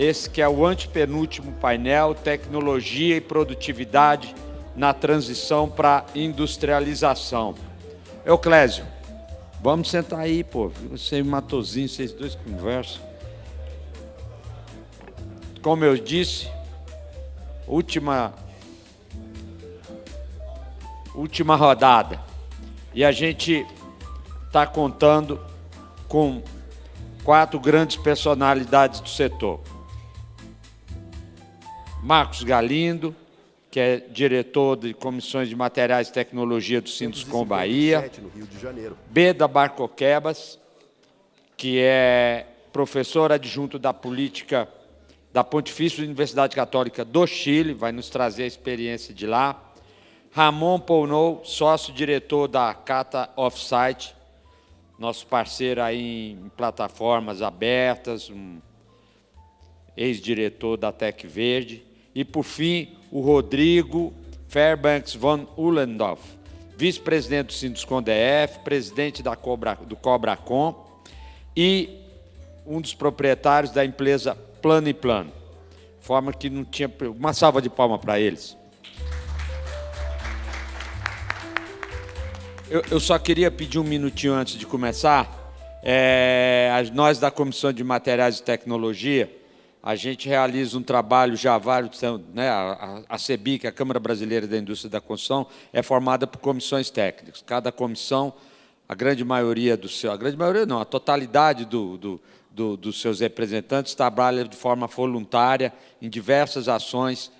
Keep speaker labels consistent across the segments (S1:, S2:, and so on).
S1: esse que é o antepenúltimo painel, tecnologia e produtividade na transição para industrialização. Euclésio, vamos sentar aí, pô. Você e o Matosinho, vocês dois conversam. Como eu disse, última rodada. E a gente está contando com 4 grandes personalidades do setor. Marcos Galindo, que é diretor de comissões de materiais e tecnologia do Sinduscom Bahia. Beda Barcoquebas, que é professor adjunto da política da Pontifícia Universidade Católica do Chile, vai nos trazer a experiência de lá. Ramon Pounou, sócio-diretor da Cata Offsite, nosso parceiro aí em plataformas abertas, um ex-diretor da Tec Verde. E, por fim, o Rodrigo Fairbanks von Ullendorf, vice-presidente do Sinduscom DF, presidente do Cobracom e um dos proprietários da empresa Plano e Plano. Forma que não tinha... Uma salva de palmas para eles. Eu só queria pedir um minutinho antes de começar. Nós, da Comissão de Materiais e Tecnologia, a gente realiza um trabalho já há vários anos, né? A CEBIC, a Câmara Brasileira da Indústria da Construção, é formada por comissões técnicas. Cada comissão, a grande maioria a grande maioria não, a totalidade dos seus representantes trabalha de forma voluntária em diversas ações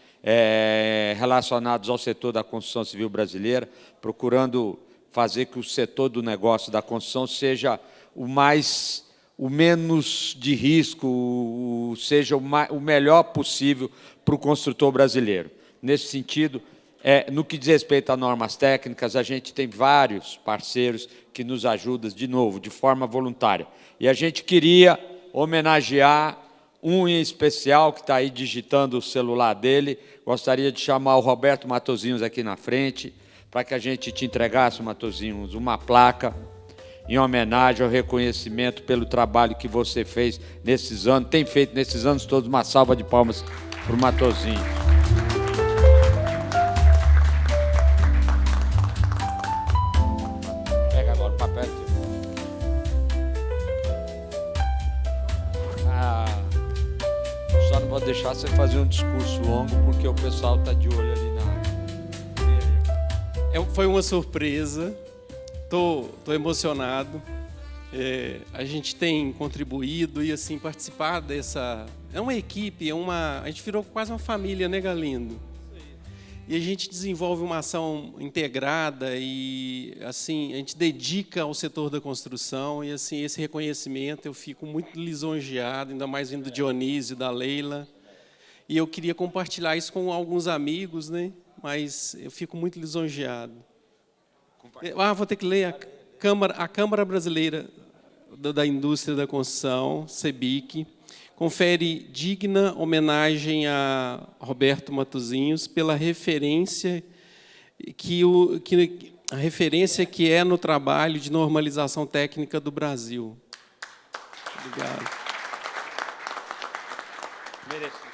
S1: relacionadas ao setor da construção civil brasileira, procurando fazer que o setor do negócio da construção seja o menos de risco, seja o melhor possível para o construtor brasileiro. Nesse sentido, no que diz respeito a normas técnicas, a gente tem vários parceiros que nos ajudam, de novo, de forma voluntária. E a gente queria homenagear um em especial, que está aí digitando o celular dele. Gostaria de chamar o Roberto Matosinhos aqui na frente, para que a gente te entregasse, Matosinhos, uma placa em homenagem ao reconhecimento pelo trabalho que você fez nesses anos, tem feito nesses anos todos. Uma salva de palmas para o Matosinhos. Pega agora o papel aqui. Só não vou deixar você fazer um discurso longo, porque o pessoal está de olho ali na...
S2: Foi uma surpresa. Tô emocionado. A gente tem contribuído e assim participar dessa... É uma equipe, a gente virou quase uma família, né, Galindo? E a gente desenvolve uma ação integrada e assim a gente dedica ao setor da construção e assim esse reconhecimento eu fico muito lisonjeado, ainda mais vindo do Dionísio, da Leila. E eu queria compartilhar isso com alguns amigos, né? Mas eu fico muito lisonjeado. Vou ter que ler a Câmara Brasileira da Indústria da Construção, CEBIC, confere digna homenagem a Roberto Matosinhos pela referência que é no trabalho de normalização técnica do Brasil. Obrigado.
S1: Merecido.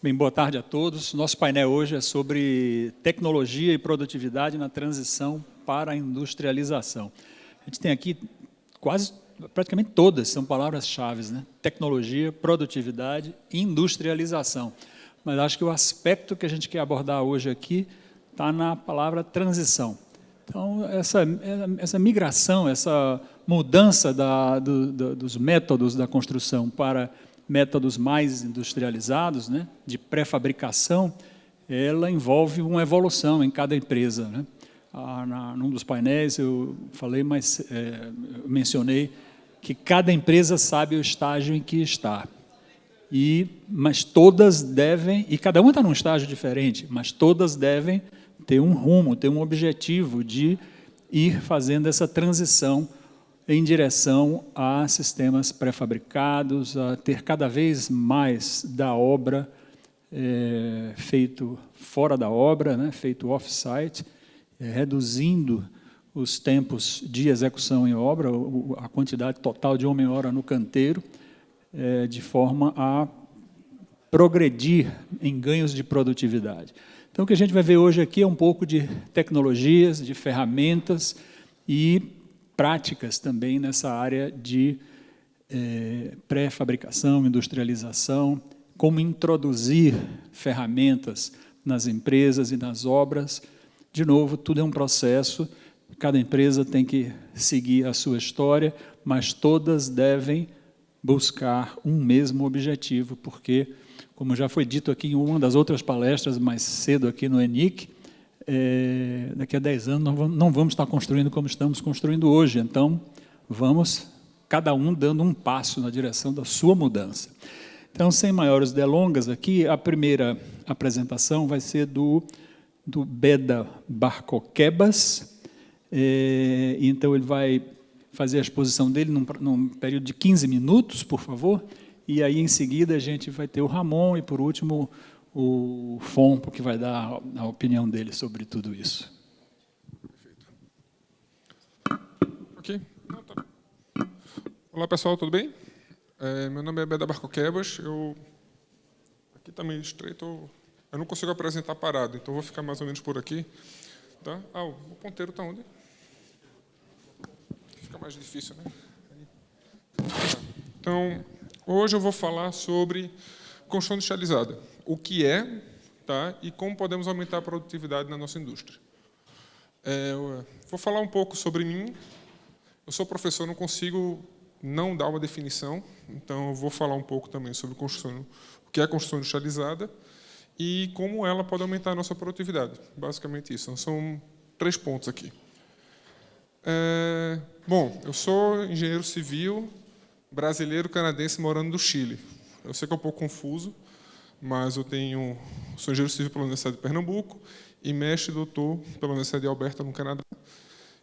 S3: Bem, boa tarde a todos. Nosso painel hoje é sobre tecnologia e produtividade na transição para a industrialização. A gente tem aqui praticamente todas são palavras-chave, né? Tecnologia, produtividade e industrialização. Mas acho que o aspecto que a gente quer abordar hoje aqui está na palavra transição. Então, essa migração, essa mudança dos métodos da construção para métodos mais industrializados, né, de pré-fabricação, ela envolve uma evolução em cada empresa, né? Num dos painéis eu falei, eu mencionei que cada empresa sabe o estágio em que está. Mas todas devem, e cada uma está num estágio diferente, mas todas devem ter um rumo, ter um objetivo de ir fazendo essa transição em direção a sistemas pré-fabricados, a ter cada vez mais da obra feito fora da obra, né, feito off-site, reduzindo os tempos de execução em obra, a quantidade total de homem-hora no canteiro, de forma a progredir em ganhos de produtividade. Então, o que a gente vai ver hoje aqui é um pouco de tecnologias, de ferramentas e práticas também nessa área de pré-fabricação, industrialização, como introduzir ferramentas nas empresas e nas obras. De novo, tudo é um processo, cada empresa tem que seguir a sua história, mas todas devem buscar um mesmo objetivo, porque, como já foi dito aqui em uma das outras palestras mais cedo aqui no ENIC, daqui a 10 anos não vamos estar construindo como estamos construindo hoje, então vamos, cada um dando um passo na direção da sua mudança. Então, sem maiores delongas aqui, a primeira apresentação vai ser do Beda Barcoquebas, então ele vai fazer a exposição dele num período de 15 minutos, por favor, e aí, em seguida, a gente vai ter o Ramon e, por último, o Fompo, que vai dar a opinião dele sobre tudo isso.
S4: Perfeito. Ok. Não, tá. Olá, pessoal, tudo bem? Meu nome é Beda Barcoquebas. Aqui está meio estreito, eu não consigo apresentar parado, então vou ficar mais ou menos por aqui. Tá? O ponteiro está onde? Fica mais difícil, né? Então, hoje eu vou falar sobre construção industrializada. O que é, tá? E como podemos aumentar a produtividade na nossa indústria. Vou falar um pouco sobre mim. Eu sou professor, não consigo não dar uma definição, então eu vou falar um pouco também sobre construção, o que é construção industrializada e como ela pode aumentar a nossa produtividade. Basicamente isso. Então, são 3 pontos aqui. Bom, eu sou engenheiro civil brasileiro-canadense morando no Chile. Eu sei que é um pouco confuso, mas eu sou engenheiro civil pela Universidade de Pernambuco e mestre e doutor pela Universidade de Alberta, no Canadá.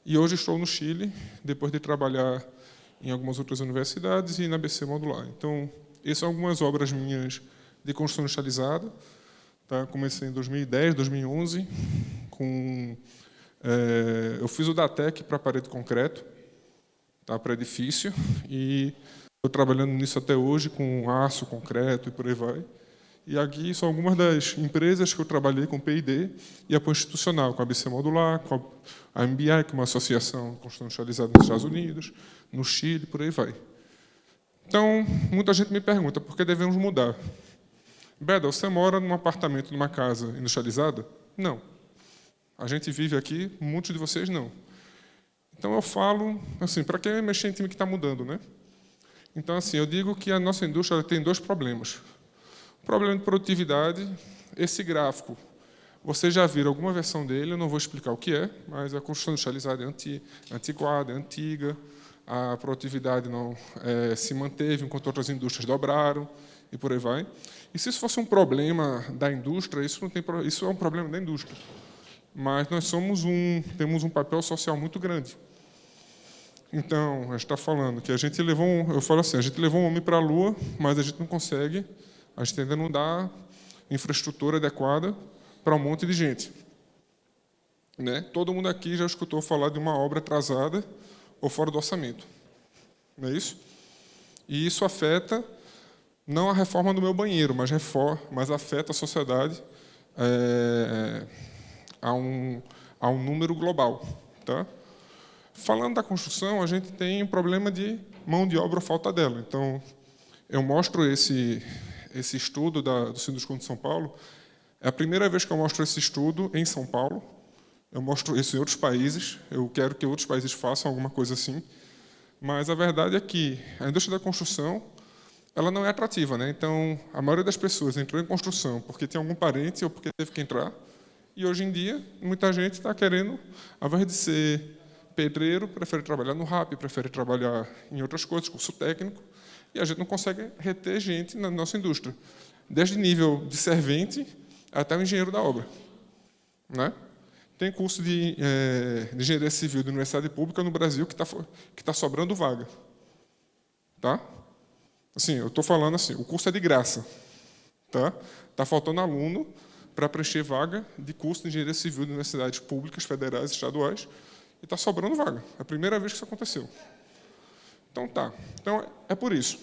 S4: E hoje estou no Chile, depois de trabalhar em algumas outras universidades e na ABC Modular. Então, essas são algumas obras minhas de construção industrializada. Tá? Comecei em 2010, 2011, eu fiz o DATEC para parede de concreto, tá? Para edifício, e estou trabalhando nisso até hoje, com aço, concreto e por aí vai. E aqui são algumas das empresas que eu trabalhei com P&D e apoio institucional, com a ABC Modular, com a MBI, que é uma associação de construção industrializada nos Estados Unidos, no Chile, por aí vai. Então, muita gente me pergunta, por que devemos mudar? Beda, você mora num apartamento, numa casa industrializada? Não. A gente vive aqui, muitos de vocês não. Então, eu falo, assim, para que mexer em time que está mudando, né? Então, assim, eu digo que a nossa indústria tem 2 problemas. O problema de produtividade, esse gráfico, vocês já viram alguma versão dele, eu não vou explicar o que é, mas a construção industrializada é antiquada, é antiga, a produtividade não se manteve, enquanto outras indústrias dobraram, e por aí vai. E se isso fosse um problema da indústria, isso é um problema da indústria. Mas nós temos um papel social muito grande. Então, a gente está falando que a gente levou, eu falo assim, a gente levou um homem para a Lua, mas a gente não consegue, a gente ainda não dá infraestrutura adequada para um monte de gente. Né? Todo mundo aqui já escutou falar de uma obra atrasada ou fora do orçamento. Não é isso? E isso afeta, não a reforma do meu banheiro, mas afeta a sociedade a um número global. Tá? Falando da construção, a gente tem um problema de mão de obra ou falta dela. Então, eu mostro esse estudo do Sinduscon de São Paulo. É a primeira vez que eu mostro esse estudo em São Paulo. Eu mostro isso em outros países. Eu quero que outros países façam alguma coisa assim. Mas a verdade é que a indústria da construção ela não é atrativa. Né? Então, a maioria das pessoas entrou em construção porque tem algum parente ou porque teve que entrar. E, hoje em dia, muita gente está querendo, ao invés de ser pedreiro, prefere trabalhar no RAP, prefere trabalhar em outras coisas, curso técnico, e a gente não consegue reter gente na nossa indústria, desde nível de servente até o engenheiro da obra. Né? Tem curso de engenharia civil de universidade pública no Brasil que tá sobrando vaga. Tá? Assim, eu estou falando assim, o curso é de graça. Tá? Tá faltando aluno para preencher vaga de curso de engenharia civil de universidades públicas, federais, estaduais, e está sobrando vaga. É a primeira vez que isso aconteceu. Então, tá. Então, é por isso.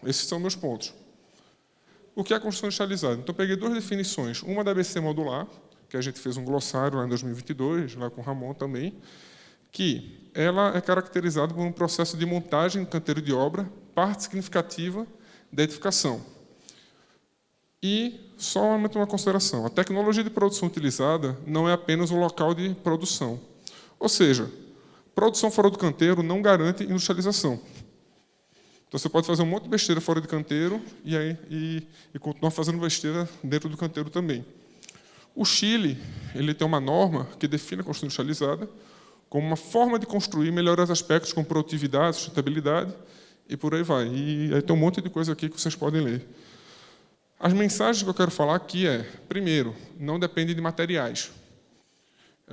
S4: Esses são meus pontos. O que é a construção industrializada? Então, eu peguei duas definições. Uma da ABC modular, que a gente fez um glossário lá em 2022, lá com o Ramon também, que ela é caracterizada por um processo de montagem no canteiro de obra, parte significativa da edificação. E, somente uma consideração, a tecnologia de produção utilizada não é apenas o local de produção. Ou seja, produção fora do canteiro não garante industrialização. Então, você pode fazer um monte de besteira fora de canteiro e continuar fazendo besteira dentro do canteiro também. O Chile ele tem uma norma que define a construção industrializada como uma forma de construir melhores aspectos como produtividade, sustentabilidade e por aí vai. E aí tem um monte de coisa aqui que vocês podem ler. As mensagens que eu quero falar aqui primeiro, não depende de materiais.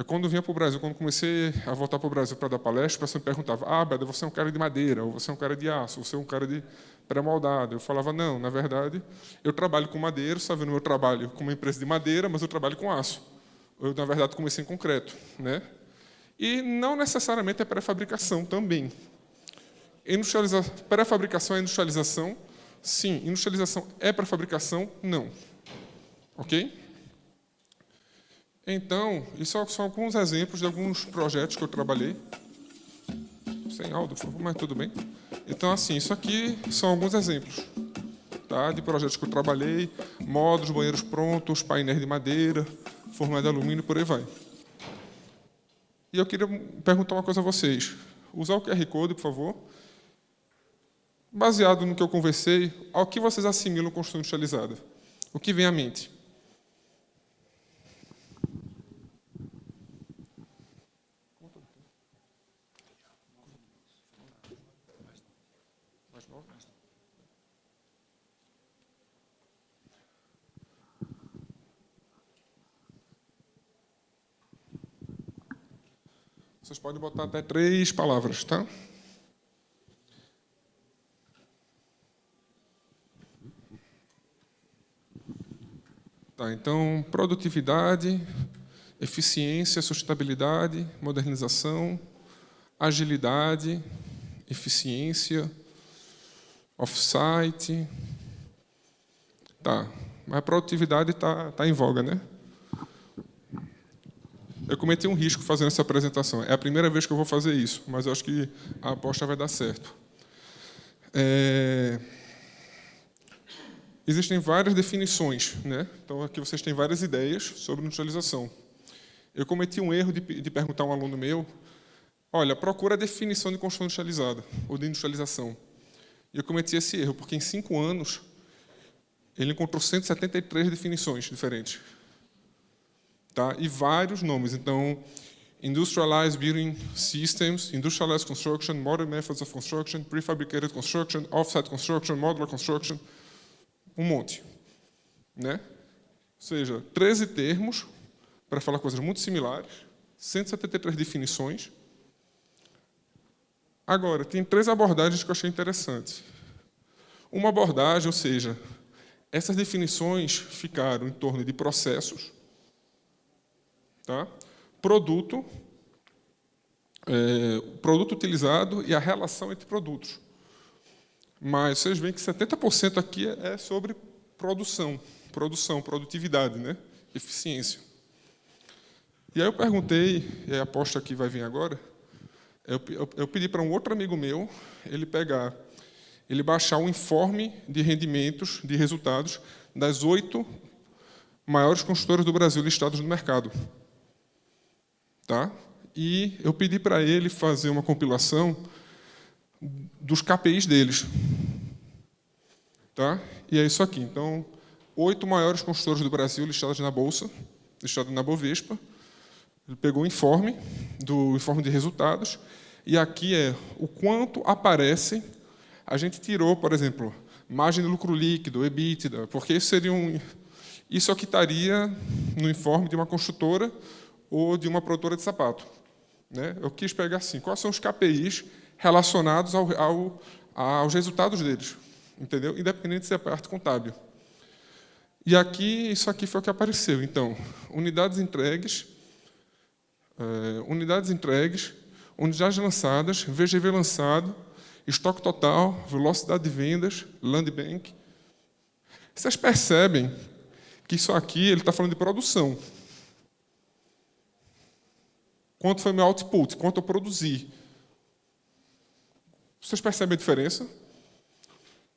S4: Quando eu vinha para o Brasil, quando comecei a voltar para o Brasil para dar palestra, a pessoa me perguntava, Beda, você é um cara de madeira, ou você é um cara de aço, ou você é um cara de pré-moldado. Eu falava, não, na verdade, eu trabalho com madeira, você está vendo meu trabalho com uma empresa de madeira, mas eu trabalho com aço. Eu, na verdade, comecei em concreto. Né? E não necessariamente é pré-fabricação também. Pré-fabricação é industrialização? Sim. Industrialização é pré-fabricação? Não. Ok? Então, isso são alguns exemplos de alguns projetos que eu trabalhei. Sem áudio, por favor, mas tudo bem. Então, assim, isso aqui são alguns exemplos, tá, de projetos que eu trabalhei, módulos, banheiros prontos, painéis de madeira, forma de alumínio, por aí vai. E eu queria perguntar uma coisa a vocês. Usar o QR Code, por favor. Baseado no que eu conversei, ao que vocês assimilam construção industrializada? O que vem à mente? Vocês podem botar até 3 palavras, tá? Tá, então, produtividade, eficiência, sustentabilidade, modernização, agilidade, eficiência, off-site. Tá, mas a produtividade tá em voga, né? Eu cometi um risco fazendo essa apresentação. É a primeira vez que eu vou fazer isso, mas eu acho que a aposta vai dar certo. Existem várias definições, né? Então, aqui vocês têm várias ideias sobre industrialização. Eu cometi um erro de perguntar a um aluno meu, olha, procura a definição de construção industrializada, ou de industrialização. E eu cometi esse erro, porque em 5 anos, ele encontrou 173 definições diferentes. Tá? E vários nomes. Então, Industrialized Building Systems, Industrialized Construction, Modern Methods of Construction, Prefabricated Construction, Offsite Construction, Modular Construction, um monte. Né? Ou seja, 13 termos para falar coisas muito similares, 173 definições. Agora, tem 3 abordagens que eu achei interessantes. Uma abordagem, ou seja, essas definições ficaram em torno de processos, tá? Produto utilizado e a relação entre produtos. Mas vocês veem que 70% aqui é sobre produção, produtividade, né? Eficiência. E aí eu perguntei, e a aposta que vai vir agora, eu pedi para um outro amigo meu, ele baixar um informe de rendimentos, de resultados, das 8 maiores construtoras do Brasil listadas no mercado. Tá? E eu pedi para ele fazer uma compilação dos KPIs deles. Tá? E é isso aqui. Então, 8 maiores construtoras do Brasil listadas na Bolsa, listadas na Bovespa. Ele pegou o informe de resultados, e aqui é o quanto aparece. A gente tirou, por exemplo, margem de lucro líquido, EBITDA, porque isso aqui estaria no informe de uma construtora ou de uma produtora de sapato. Né? Eu quis pegar assim, quais são os KPIs relacionados aos resultados deles, entendeu? Independente de ser a parte contábil. E aqui, isso aqui foi o que apareceu. Então, unidades entregues, unidades lançadas, VGV lançado, estoque total, velocidade de vendas, land bank. Vocês percebem que isso aqui ele está falando de produção. Quanto foi meu output? Quanto eu produzi? Vocês percebem a diferença?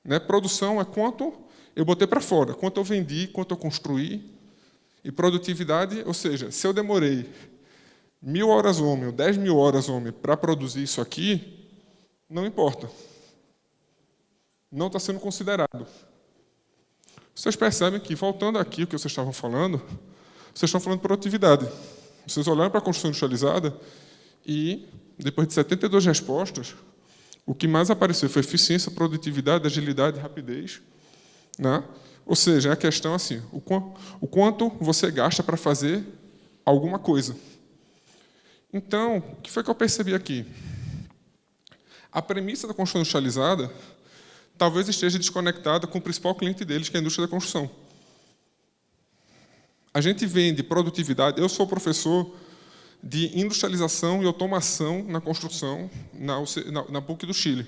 S4: Né? Produção é quanto eu botei para fora, quanto eu vendi, quanto eu construí. E produtividade, ou seja, se eu demorei 1.000 horas homem ou 10.000 horas homem para produzir isso aqui, não importa. Não está sendo considerado. Vocês percebem que, voltando aqui o que vocês estavam falando, vocês estão falando de produtividade. Vocês olharam para a construção industrializada e, depois de 72 respostas, o que mais apareceu foi eficiência, produtividade, agilidade, rapidez. Né? Ou seja, é a questão assim, o quanto você gasta para fazer alguma coisa. Então, o que foi que eu percebi aqui? A premissa da construção industrializada talvez esteja desconectada com o principal cliente deles, que é a indústria da construção. A gente vende produtividade. Eu sou professor de industrialização e automação na construção na PUC do Chile.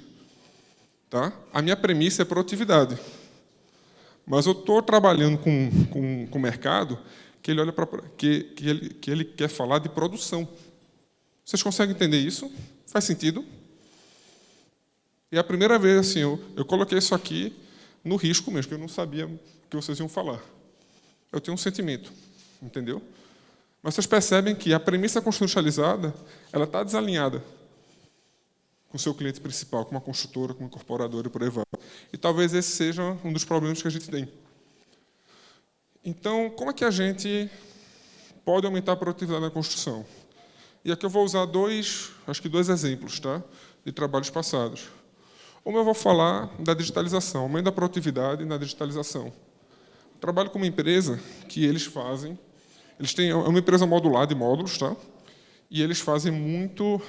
S4: Tá? A minha premissa é produtividade. Mas eu estou trabalhando com o mercado que ele olha que ele quer falar de produção. Vocês conseguem entender isso? Faz sentido? E a primeira vez assim, eu coloquei isso aqui no risco mesmo, porque eu não sabia o que vocês iam falar. Eu tenho um sentimento, entendeu? Mas vocês percebem que a premissa construcionalizada ela está desalinhada com o seu cliente principal, com uma construtora, com uma incorporadora e por aí vai. E talvez esse seja um dos problemas que a gente tem. Então, como é que a gente pode aumentar a produtividade na construção? E aqui eu vou usar dois exemplos, tá? De trabalhos passados. Uma eu vou falar da digitalização, aumento da produtividade na digitalização. Eu trabalho com uma empresa que eles têm uma empresa modular de módulos, tá? E eles fazem muito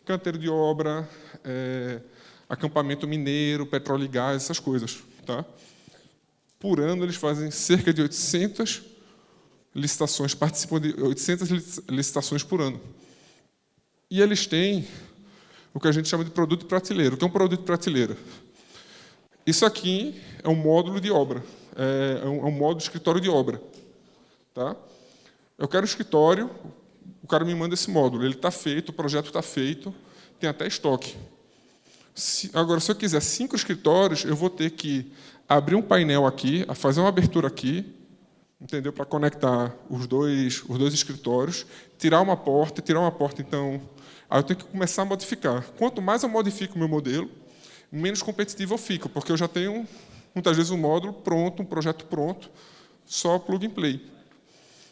S4: canteiro de obra, acampamento mineiro, petróleo e gás, essas coisas, tá? Por ano eles fazem cerca de 800 licitações, participam de 800 licitações por ano. E eles têm o que a gente chama de produto de prateleira. O que é um produto de prateleira? Isso aqui é um módulo de obra, é um módulo de escritório de obra. Tá? Eu quero escritório, o cara me manda esse módulo, ele está feito, o projeto está feito, tem até estoque. Agora, se eu quiser 5 escritórios, eu vou ter que abrir um painel aqui, fazer uma abertura aqui, entendeu? Para conectar os dois escritórios, tirar uma porta, então... Aí eu tenho que começar a modificar. Quanto mais eu modifico o meu modelo, menos competitivo eu fico, porque eu já tenho, muitas vezes, um módulo pronto, um projeto pronto, só plug and play.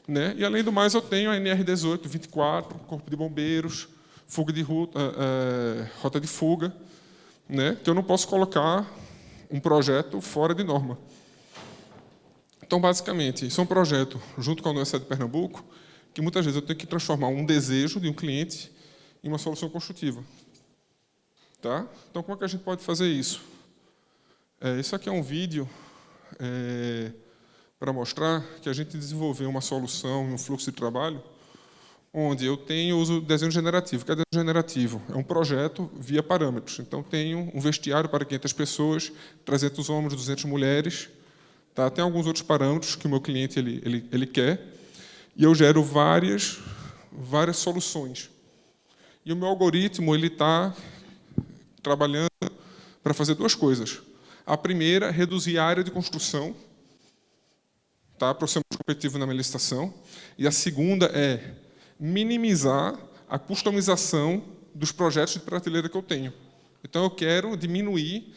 S4: Né? E, além do mais, eu tenho a NR18, 24, Corpo de Bombeiros, fuga de rota de fuga, né? Que eu não posso colocar um projeto fora de norma. Então, basicamente, isso é um projeto, junto com a Universidade de Pernambuco, que muitas vezes eu tenho que transformar um desejo de um cliente em uma solução construtiva. Tá? Então, como é que a gente pode fazer isso? Isso aqui é um vídeo para mostrar que a gente desenvolveu uma solução e um fluxo de trabalho onde eu uso desenho generativo. O que é desenho generativo? É um projeto via parâmetros. Então, tenho um vestiário para 500 pessoas, 300 homens, 200 mulheres. Tá? Tem alguns outros parâmetros que o meu cliente ele quer. E eu gero várias soluções. E o meu algoritmo está trabalhando para fazer 2 coisas. A primeira, reduzir a área de construção, tá, para eu ser mais competitivo na minha licitação. E a segunda é minimizar a customização dos projetos de prateleira que eu tenho. Então, eu quero diminuir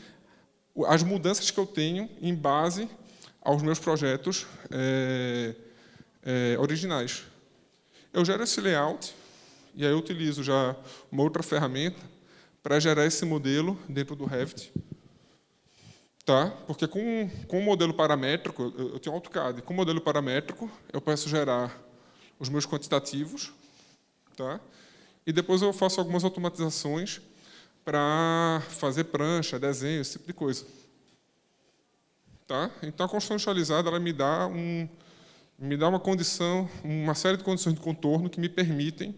S4: as mudanças que eu tenho em base aos meus projetos originais. Eu gero esse layout, e aí eu utilizo já uma outra ferramenta para gerar esse modelo dentro do Revit. Tá? Porque com o modelo paramétrico, eu tenho AutoCAD, com o modelo paramétrico eu posso gerar os meus quantitativos, tá? E depois eu faço algumas automatizações para fazer prancha, desenho, esse tipo de coisa. Tá? Então, a construção industrializada ela me dá uma condição, uma série de condições de contorno que me permitem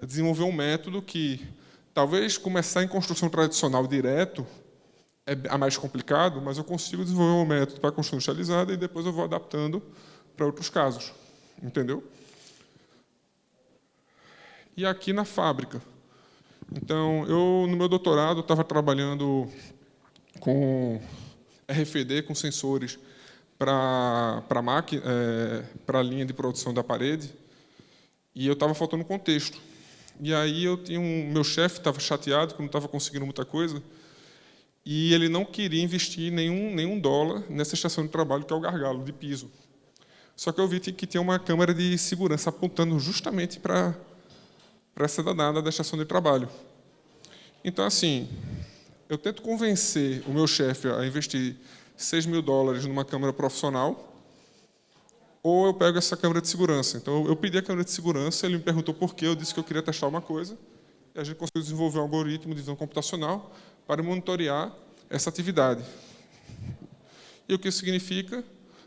S4: desenvolver um método que, talvez começar em construção tradicional direto é mais complicado, mas eu consigo desenvolver um método para construção industrializada e depois eu vou adaptando para outros casos. Entendeu? E aqui na fábrica. Então, eu, no meu doutorado, estava trabalhando com RFID, com sensores para a linha de produção da parede, e eu estava faltando contexto. E aí meu chefe estava chateado, que não estava conseguindo muita coisa, e ele não queria investir nenhum dólar nessa estação de trabalho, que é o gargalo de piso. Só que eu vi que tinha uma câmera de segurança apontando justamente para essa danada da estação de trabalho. Então, assim, eu tento convencer o meu chefe a investir $6.000 numa câmera profissional, ou eu pego essa câmera de segurança. Então, eu pedi a câmera de segurança, ele me perguntou por quê, eu disse que eu queria testar uma coisa, e a gente conseguiu desenvolver um algoritmo de visão computacional para monitorear essa atividade. E o que isso significa?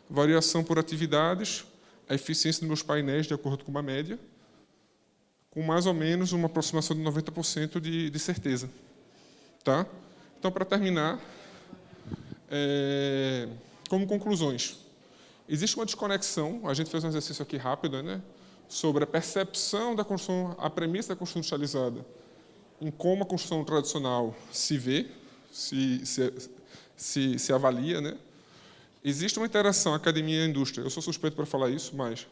S4: Variação por atividades, a eficiência dos meus painéis de acordo com uma média, com mais ou menos uma aproximação de 90% de certeza. Tá? Então, para terminar, como conclusões, existe uma desconexão, a gente fez um exercício aqui rápido, né, sobre a percepção da construção, a premissa da construção industrializada, em como a construção tradicional se vê, se avalia. Né? Existe uma interação academia e indústria, eu sou suspeito para falar isso, mas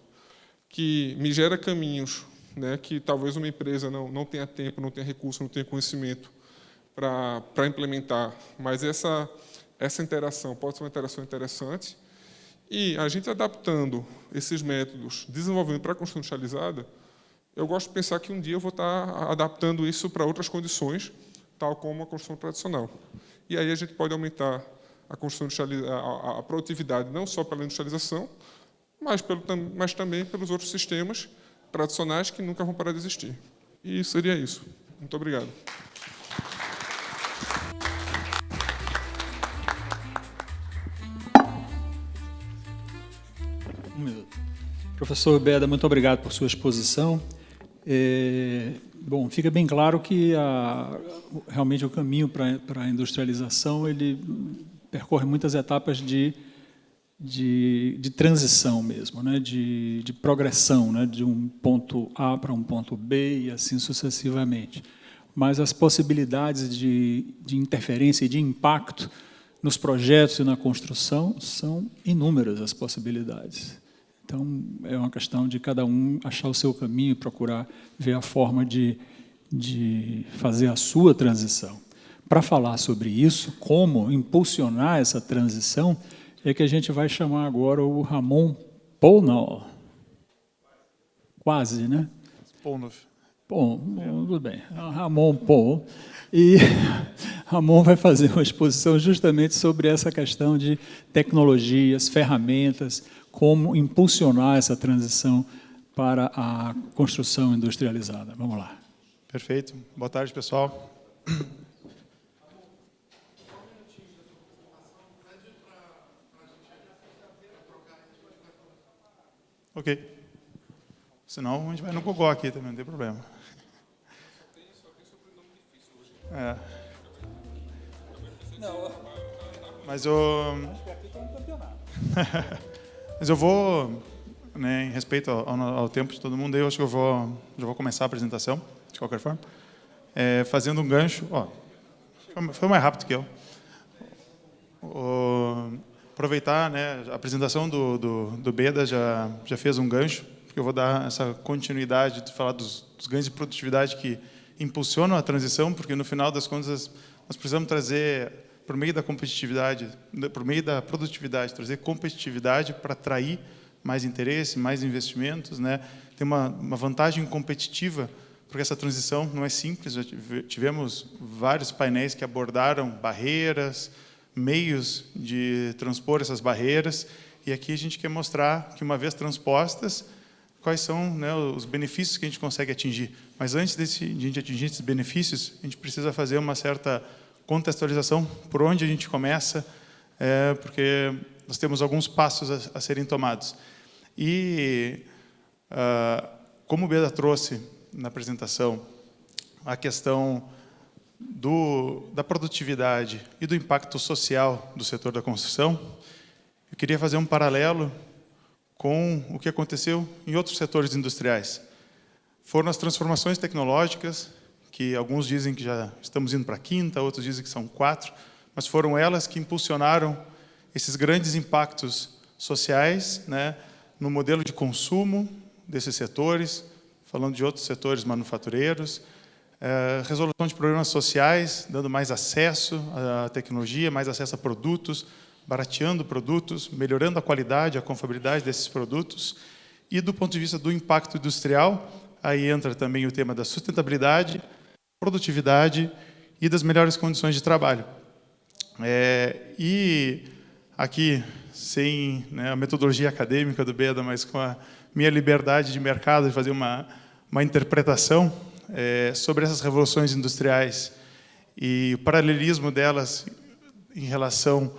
S4: que me gera caminhos, né, que talvez uma empresa não tenha tempo, não tenha recurso, não tenha conhecimento para implementar, mas essa interação pode ser uma interação interessante. E a gente adaptando esses métodos, desenvolvendo para a construção industrializada, eu gosto de pensar que um dia eu vou estar adaptando isso para outras condições, tal como a construção tradicional. E aí a gente pode aumentar a construção a produtividade, não só pela industrialização, mas também pelos outros sistemas tradicionais que nunca vão parar de existir. E seria isso. Muito obrigado.
S3: Professor Beda, muito obrigado por sua exposição. Bom, fica bem claro que realmente o caminho para a industrialização ele percorre muitas etapas de transição mesmo, né? de progressão, né? De um ponto A para um ponto B e assim sucessivamente. Mas as possibilidades de interferência e de impacto nos projetos e na construção são inúmeras as possibilidades. Então, é uma questão de cada um achar o seu caminho e procurar ver a forma de fazer a sua transição. Para falar sobre isso, como impulsionar essa transição, é que a gente vai chamar agora o Ramon Pownall. Quase, né?
S5: Pownall.
S3: Bom, tudo bem. Ramon Pownall. E Ramon vai fazer uma exposição justamente sobre essa questão de tecnologias, ferramentas, como impulsionar essa transição para a construção industrializada. Vamos lá.
S5: Perfeito. Boa tarde, pessoal. Ok. Senão a gente vai no Google aqui também, não tem problema. Mas eu vou, né, em respeito ao tempo de todo mundo, eu acho que já vou começar a apresentação, de qualquer forma, fazendo um gancho. Foi mais rápido que eu. Aproveitar, né, a apresentação do Beda já fez um gancho, porque eu vou dar essa continuidade de falar dos ganhos de produtividade que impulsionam a transição, porque no final das contas nós precisamos trazer, por meio da competitividade, por meio da produtividade, trazer competitividade para atrair mais interesse, mais investimentos, né? Tem uma vantagem competitiva, porque essa transição não é simples. Já tivemos vários painéis que abordaram barreiras, meios de transpor essas barreiras, e aqui a gente quer mostrar que, uma vez transpostas, quais são, né, os benefícios que a gente consegue atingir. Mas antes de a gente atingir esses benefícios, a gente precisa fazer uma certa contextualização por onde a gente começa, porque nós temos alguns passos a serem tomados. E, como o Beda trouxe na apresentação, a questão da produtividade e do impacto social do setor da construção, eu queria fazer um paralelo com o que aconteceu em outros setores industriais. Foram as transformações tecnológicas, que alguns dizem que já estamos indo para a quinta, outros dizem que são 4, mas foram elas que impulsionaram esses grandes impactos sociais, né, no modelo de consumo desses setores, falando de outros setores manufatureiros, resolução de problemas sociais, dando mais acesso à tecnologia, mais acesso a produtos, barateando produtos, melhorando a qualidade, a confiabilidade desses produtos. E do ponto de vista do impacto industrial, aí entra também o tema da sustentabilidade, produtividade e das melhores condições de trabalho. E aqui, sem, né, a metodologia acadêmica do Beda, mas com a minha liberdade de mercado de fazer uma interpretação sobre essas revoluções industriais e o paralelismo delas em relação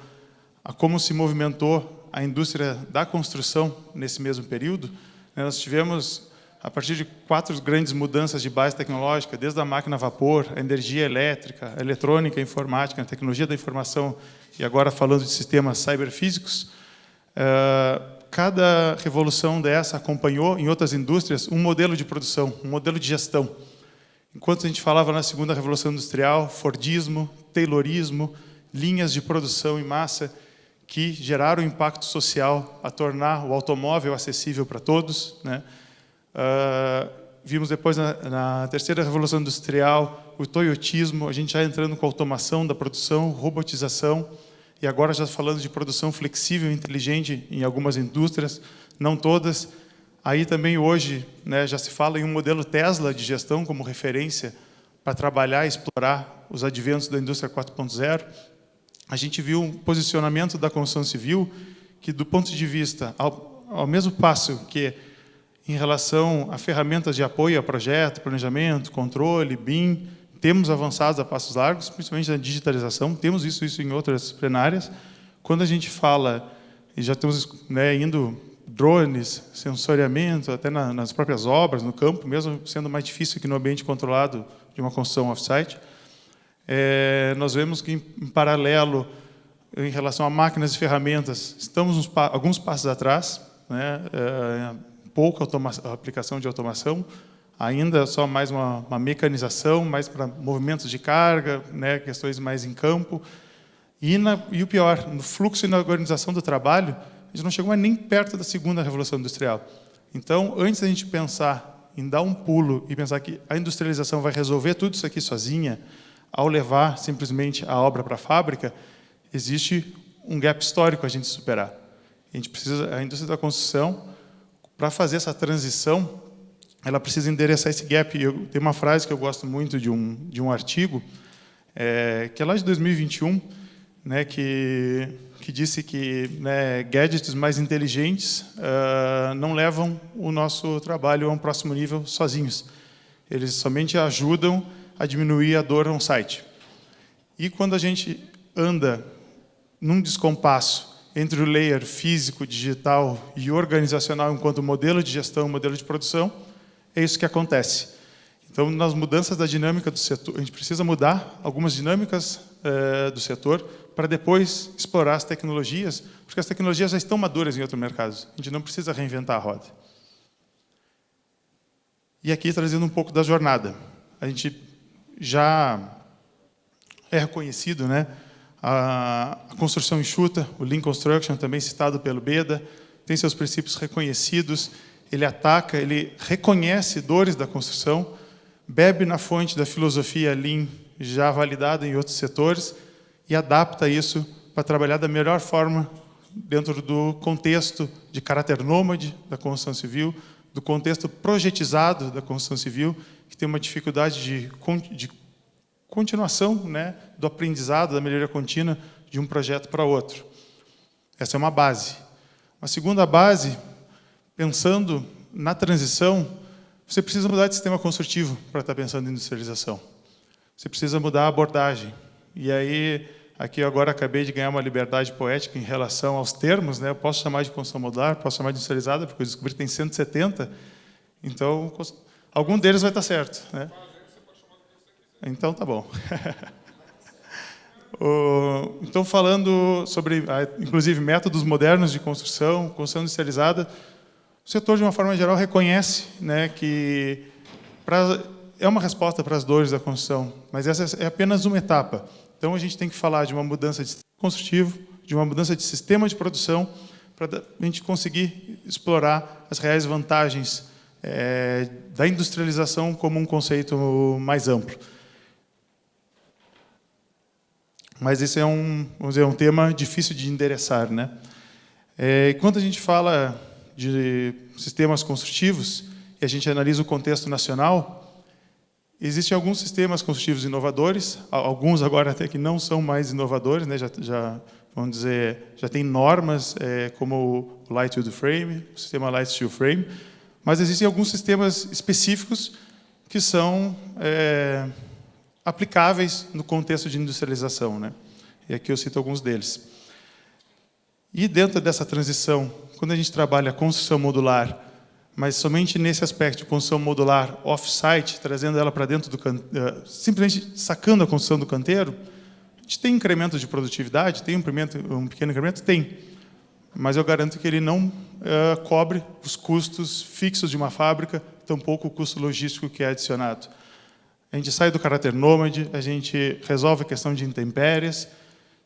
S5: a como se movimentou a indústria da construção nesse mesmo período. Nós tivemos, a partir de 4 grandes mudanças de base tecnológica, desde a máquina a vapor, a energia elétrica, a eletrônica, a informática, a tecnologia da informação, e agora falando de sistemas cyberfísicos, cada revolução dessa acompanhou, em outras indústrias, um modelo de produção, um modelo de gestão. Enquanto a gente falava na segunda revolução industrial, Fordismo, Taylorismo, linhas de produção em massa que geraram impacto social a tornar o automóvel acessível para todos, né? Vimos depois, na terceira revolução industrial, o toyotismo, a gente já entrando com a automação da produção, robotização, e agora já falando de produção flexível e inteligente em algumas indústrias, não todas. Aí também hoje, né, já se fala em um modelo Tesla de gestão como referência para trabalhar e explorar os adventos da indústria 4.0. A gente viu um posicionamento da construção civil que, do ponto de vista, ao mesmo passo que em relação a ferramentas de apoio a projeto, planejamento, controle, BIM, temos avançado a passos largos, principalmente na digitalização, temos isso em outras plenárias. Quando a gente fala, e já estamos, né, indo drones, sensoriamento, até nas próprias obras, no campo, mesmo sendo mais difícil que no ambiente controlado de uma construção off-site, nós vemos que, em paralelo, em relação a máquinas e ferramentas, estamos alguns passos atrás, né, pouca aplicação de automação, ainda só mais uma mecanização, mais para movimentos de carga, né, questões mais em campo. E o pior, no fluxo e na organização do trabalho, a gente não chegou mais nem perto da segunda revolução industrial. Então, antes da gente pensar em dar um pulo e pensar que a industrialização vai resolver tudo isso aqui sozinha, ao levar simplesmente a obra para a fábrica, existe um gap histórico a gente superar. A gente precisa, a indústria da construção, para fazer essa transição, ela precisa endereçar esse gap. Tem uma frase que eu gosto muito de um artigo, que é lá de 2021, né, que disse que, né, gadgets mais inteligentes não levam o nosso trabalho a um próximo nível sozinhos. Eles somente ajudam a diminuir a dor on-site. E quando a gente anda num descompasso entre o layer físico, digital e organizacional enquanto modelo de gestão, modelo de produção, é isso que acontece. Então, nas mudanças da dinâmica do setor, a gente precisa mudar algumas dinâmicas do setor para depois explorar as tecnologias, porque as tecnologias já estão maduras em outros mercados. A gente não precisa reinventar a roda. E aqui, trazendo um pouco da jornada. A gente já é reconhecido, né, a construção enxuta, o Lean Construction, também citado pelo Beda, tem seus princípios reconhecidos, ele ataca, ele reconhece dores da construção, bebe na fonte da filosofia Lean, já validada em outros setores, e adapta isso para trabalhar da melhor forma dentro do contexto de caráter nômade da construção civil, do contexto projetizado da construção civil, que tem uma dificuldade de continuação, né, do aprendizado, da melhoria contínua de um projeto para outro. Essa é uma base. Uma segunda base, pensando na transição, você precisa mudar de sistema construtivo para estar pensando em industrialização. Você precisa mudar a abordagem. E aí, aqui eu agora acabei de ganhar uma liberdade poética em relação aos termos, né? Eu posso chamar de construção modular, posso chamar de industrializada, porque eu descobri que tem 170. Então, algum deles vai estar certo, né? Então, tá bom. Então, falando sobre, inclusive, métodos modernos de construção industrializada, o setor, de uma forma geral, reconhece, né, que é uma resposta para as dores da construção, mas essa é apenas uma etapa. Então, a gente tem que falar de uma mudança de sistema construtivo, de uma mudança de sistema de produção, para a gente conseguir explorar as reais vantagens da industrialização como um conceito mais amplo. Mas esse é vamos dizer, um tema difícil de endereçar, né? Quando a gente fala de sistemas construtivos e a gente analisa o contexto nacional, existem alguns sistemas construtivos inovadores, alguns agora até que não são mais inovadores, né? Vamos dizer, já tem normas como o Light Wood Frame, o sistema Light Steel Frame, mas existem alguns sistemas específicos que são aplicáveis no contexto de industrialização, né? E aqui eu cito alguns deles. E dentro dessa transição, quando a gente trabalha a construção modular, mas somente nesse aspecto de construção modular off-site, trazendo ela para dentro simplesmente sacando a construção do canteiro, a gente tem incremento de produtividade, tem um pequeno incremento? Tem. Mas eu garanto que ele não cobre os custos fixos de uma fábrica, tampouco o custo logístico que é adicionado. A gente sai do caráter nômade, a gente resolve a questão de intempéries,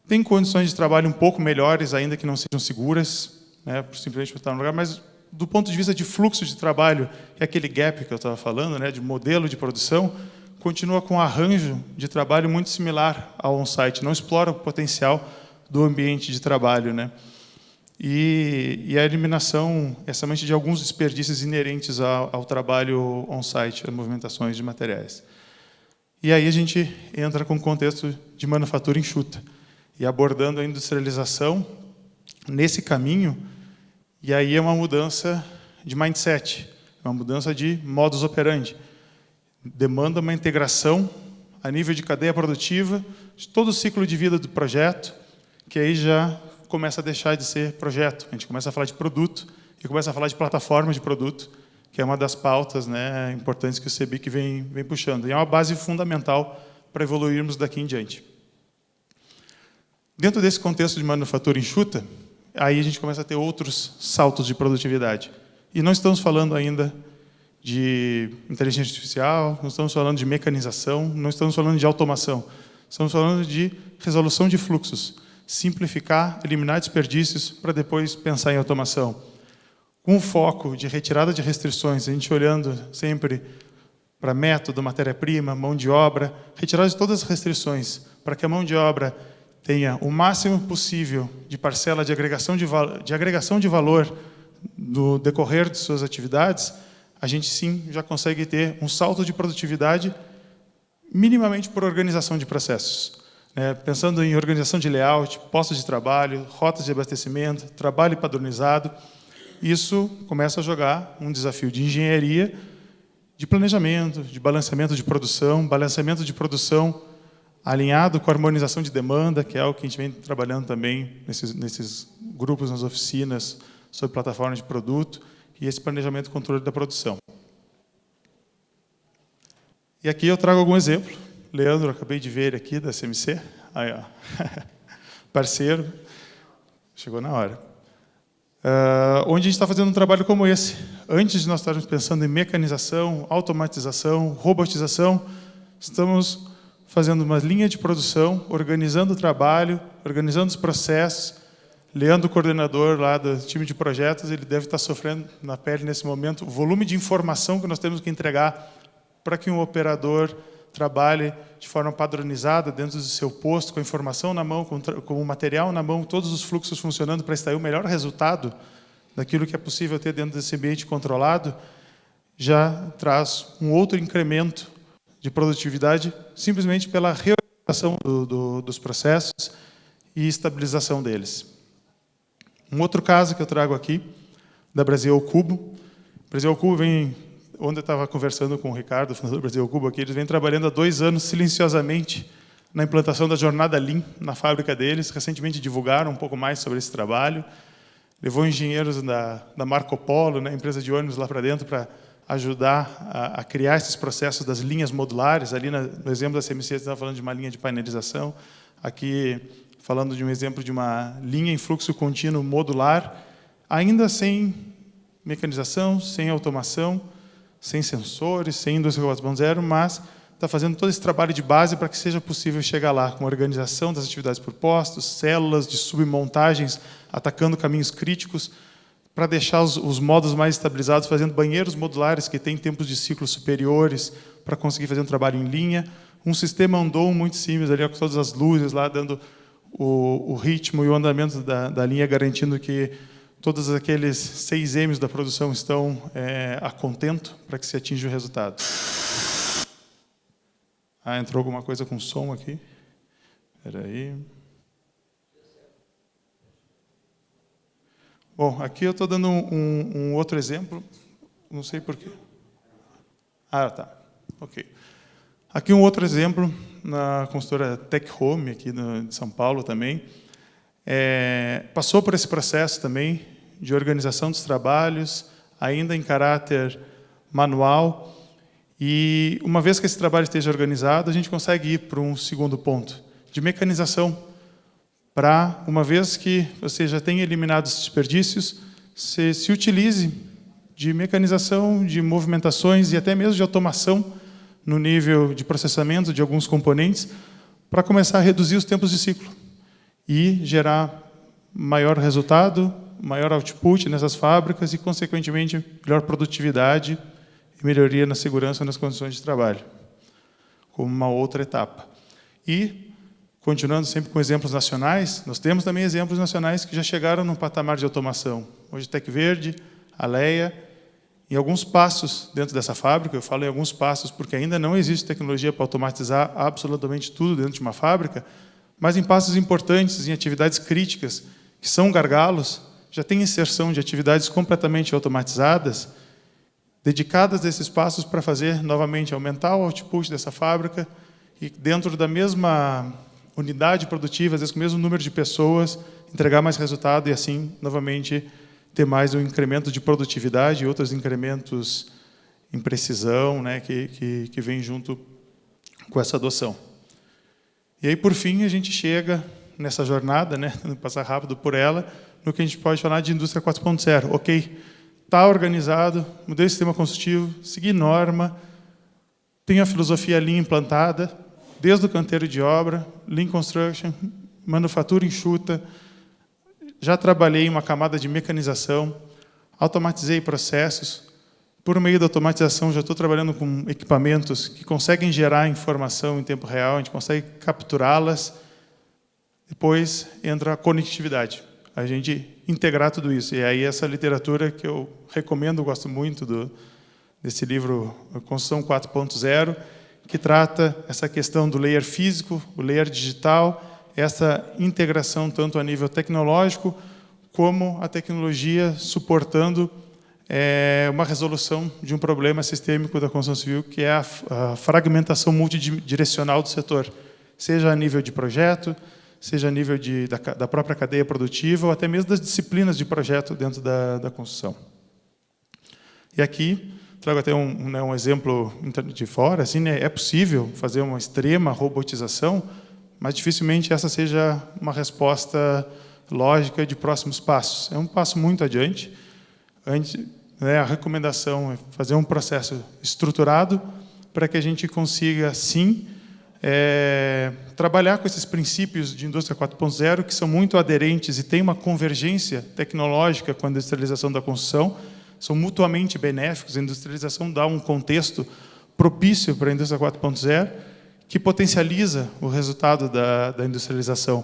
S5: tem condições de trabalho um pouco melhores, ainda que não sejam seguras, né, simplesmente por estar no lugar, mas do ponto de vista de fluxo de trabalho, é aquele gap que eu estava falando, né, de modelo de produção, continua com um arranjo de trabalho muito similar ao on-site, não explora o potencial do ambiente de trabalho, né? E a eliminação, somente de alguns desperdícios inerentes ao trabalho on-site, às movimentações de materiais. E aí a gente entra com o contexto de manufatura enxuta, e abordando a industrialização nesse caminho, e aí é uma mudança de mindset, uma mudança de modus operandi. Demanda uma integração a nível de cadeia produtiva, de todo o ciclo de vida do projeto, que aí já começa a deixar de ser projeto. A gente começa a falar de produto e começa a falar de plataforma de produto, que é uma das pautas, né, importantes que o CEBIC vem puxando. E é uma base fundamental para evoluirmos daqui em diante. Dentro desse contexto de manufatura enxuta, aí a gente começa a ter outros saltos de produtividade. E não estamos falando ainda de inteligência artificial, não estamos falando de mecanização, não estamos falando de automação. Estamos falando de resolução de fluxos, simplificar, eliminar desperdícios para depois pensar em automação. Com foco de retirada de restrições, a gente olhando sempre para método, matéria-prima, mão de obra, retirada de todas as restrições, para que a mão de obra tenha o máximo possível de parcela de agregação de valor no decorrer de suas atividades, a gente sim já consegue ter um salto de produtividade minimamente por organização de processos. Pensando em organização de layout, postos de trabalho, rotas de abastecimento, trabalho padronizado, isso começa a jogar um desafio de engenharia, de planejamento, de balanceamento de produção alinhado com a harmonização de demanda, que é o que a gente vem trabalhando também nesses grupos, nas oficinas, sobre plataforma de produto, e esse planejamento e controle da produção. E aqui eu trago algum exemplo. Leandro, acabei de ver aqui, da CMC. Aí, ó. Parceiro. Chegou na hora. Onde a gente está fazendo um trabalho como esse. Antes de nós estarmos pensando em mecanização, automatização, robotização, estamos fazendo uma linha de produção, organizando o trabalho, organizando os processos. Leandro, coordenador lá do time de projetos, ele deve estar sofrendo na pele nesse momento o volume de informação que nós temos que entregar para que um operador trabalhe de forma padronizada dentro do seu posto, com a informação na mão, com o material na mão, todos os fluxos funcionando para extrair o melhor resultado daquilo que é possível ter dentro desse ambiente controlado, já traz um outro incremento de produtividade simplesmente pela reorganização dos processos e estabilização deles. Um outro caso que eu trago aqui, da Brasil ao Cubo, Brasil ao Cubo vem... Ontem eu estava conversando com o Ricardo, fundador do Brasil ao Cubo, aqui, eles vêm trabalhando há 2 anos silenciosamente na implantação da jornada Lean na fábrica deles. Recentemente divulgaram um pouco mais sobre esse trabalho. Levou engenheiros da Marco Polo, né, empresa de ônibus, lá para dentro para ajudar a criar esses processos das linhas modulares. Ali no exemplo da CMC, você estava falando de uma linha de painelização. Aqui, falando de um exemplo de uma linha em fluxo contínuo modular, ainda sem mecanização, sem automação, sem sensores, sem indústria 4.0, mas está fazendo todo esse trabalho de base para que seja possível chegar lá, com a organização das atividades por postos, células de submontagens, atacando caminhos críticos, para deixar os modos mais estabilizados, fazendo banheiros modulares que têm tempos de ciclo superiores, para conseguir fazer um trabalho em linha. Um sistema andou muito simples, ali, com todas as luzes lá, dando o ritmo e o andamento da linha, garantindo que todos aqueles 6 M's da produção estão a contento para que se atinja o resultado. Entrou alguma coisa com som aqui. Espera aí. Bom, aqui eu estou dando um outro exemplo. Não sei porquê. Tá. Ok. Aqui um outro exemplo, na consultora Tech Home, aqui de São Paulo também. Passou por esse processo também de organização dos trabalhos, ainda em caráter manual, e uma vez que esse trabalho esteja organizado, a gente consegue ir para um segundo ponto, de mecanização, para, uma vez que você já tenha eliminado os desperdícios, você se utilize de mecanização, de movimentações e até mesmo de automação no nível de processamento de alguns componentes, para começar a reduzir os tempos de ciclo e gerar maior resultado, maior output nessas fábricas e, consequentemente, melhor produtividade e melhoria na segurança nas condições de trabalho, como uma outra etapa. E, continuando sempre com exemplos nacionais, nós temos também exemplos nacionais que já chegaram num patamar de automação. Hoje, Tec Verde, Aleia, em alguns passos dentro dessa fábrica, eu falo em alguns passos porque ainda não existe tecnologia para automatizar absolutamente tudo dentro de uma fábrica, mas em passos importantes, em atividades críticas, que são gargalos, já tem inserção de atividades completamente automatizadas, dedicadas a esses passos para fazer, novamente, aumentar o output dessa fábrica e, dentro da mesma unidade produtiva, às vezes com o mesmo número de pessoas, entregar mais resultado e, assim, novamente, ter mais um incremento de produtividade e outros incrementos em precisão, né, que vem junto com essa adoção. E aí, por fim, a gente chega nessa jornada, né, passar rápido por ela, no que a gente pode falar de indústria 4.0. Ok, está organizado, mudei o sistema construtivo, segui norma, tem a filosofia Lean implantada, desde o canteiro de obra, Lean Construction, manufatura enxuta, já trabalhei em uma camada de mecanização, automatizei processos, por meio da automatização já estou trabalhando com equipamentos que conseguem gerar informação em tempo real, a gente consegue capturá-las, depois entra a conectividade, a gente integrar tudo isso. E aí essa literatura que eu recomendo, gosto muito desse livro Construção 4.0, que trata essa questão do layer físico, o layer digital, essa integração tanto a nível tecnológico, como a tecnologia suportando uma resolução de um problema sistêmico da construção civil, que é a fragmentação multidirecional do setor, seja a nível de projeto, seja a nível da própria cadeia produtiva, ou até mesmo das disciplinas de projeto dentro da construção. E aqui, trago até um exemplo de fora, assim, né, é possível fazer uma extrema robotização, mas dificilmente essa seja uma resposta lógica de próximos passos. É um passo muito adiante. A recomendação é fazer um processo estruturado para que a gente consiga, sim, trabalhar com esses princípios de indústria 4.0, que são muito aderentes e têm uma convergência tecnológica com a industrialização da construção, são mutuamente benéficos. A industrialização dá um contexto propício para a indústria 4.0, que potencializa o resultado da industrialização.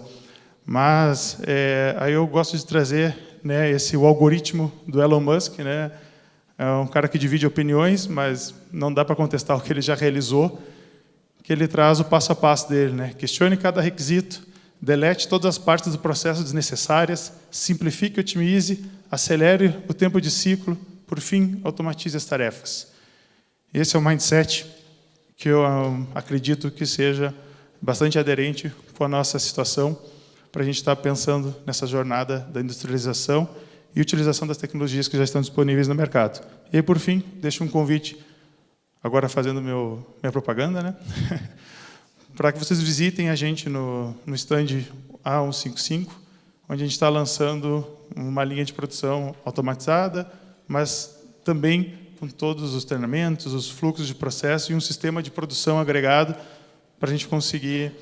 S5: Mas aí eu gosto de trazer, né, o algoritmo do Elon Musk, né, é um cara que divide opiniões, mas não dá para contestar o que ele já realizou, que ele traz o passo a passo dele, né? Questione cada requisito, delete todas as partes do processo desnecessárias, simplifique, otimize, acelere o tempo de ciclo, por fim, automatize as tarefas. Esse é o mindset que eu acredito que seja bastante aderente com a nossa situação, para a gente estar pensando nessa jornada da industrialização e utilização das tecnologias que já estão disponíveis no mercado. E, por fim, deixo um convite, agora fazendo minha propaganda, né? para que vocês visitem a gente no stand A155, onde a gente está lançando uma linha de produção automatizada, mas também com todos os treinamentos, os fluxos de processo e um sistema de produção agregado para a gente conseguir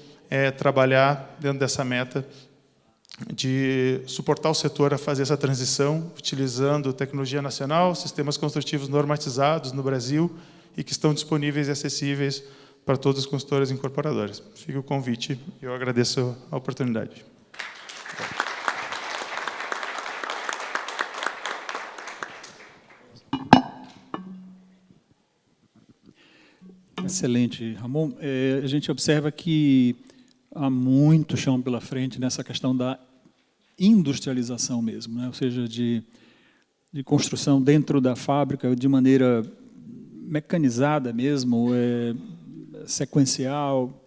S5: trabalhar dentro dessa meta de suportar o setor a fazer essa transição, utilizando tecnologia nacional, sistemas construtivos normatizados no Brasil e que estão disponíveis e acessíveis para todos os consultores e incorporadores. Fica o convite e eu agradeço a oportunidade.
S3: Excelente, Ramon. A gente observa que há muito chão pela frente nessa questão da industrialização mesmo, né? Ou seja, de construção dentro da fábrica de maneira mecanizada mesmo, sequencial,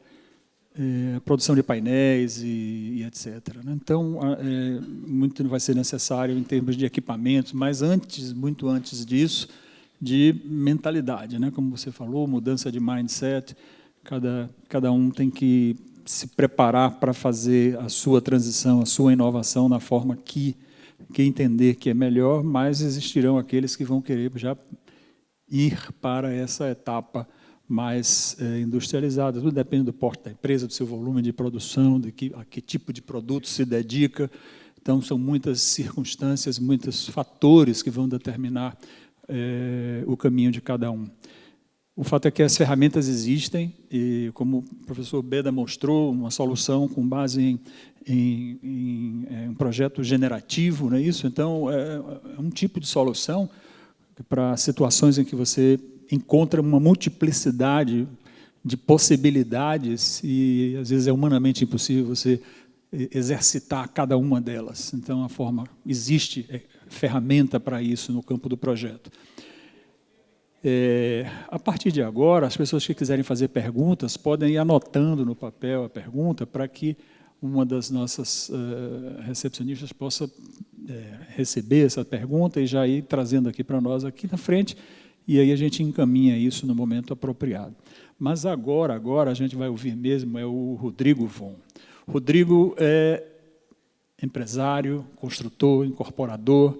S3: produção de painéis e etc. Né? Então, muito vai ser necessário em termos de equipamentos, mas antes, muito antes disso, de mentalidade, né? Como você falou, mudança de mindset, cada um tem que se preparar para fazer a sua transição, a sua inovação na forma que entender que é melhor, mas existirão aqueles que vão querer já ir para essa etapa mais industrializada. Tudo depende do porte da empresa, do seu volume de produção, a que tipo de produto se dedica. Então, são muitas circunstâncias, muitos fatores que vão determinar o caminho de cada um. O fato é que as ferramentas existem, e como o professor Beda mostrou, uma solução com base em um projeto generativo, não é isso? Então, é um tipo de solução para situações em que você encontra uma multiplicidade de possibilidades e, às vezes, é humanamente impossível você exercitar cada uma delas. Então, existe ferramenta para isso no campo do projeto. A partir de agora, as pessoas que quiserem fazer perguntas podem ir anotando no papel a pergunta para que uma das nossas recepcionistas possa receber essa pergunta e já ir trazendo aqui para nós aqui na frente, e aí a gente encaminha isso no momento apropriado. Mas agora a gente vai ouvir mesmo o Rodrigo Von. Rodrigo é empresário, construtor, incorporador,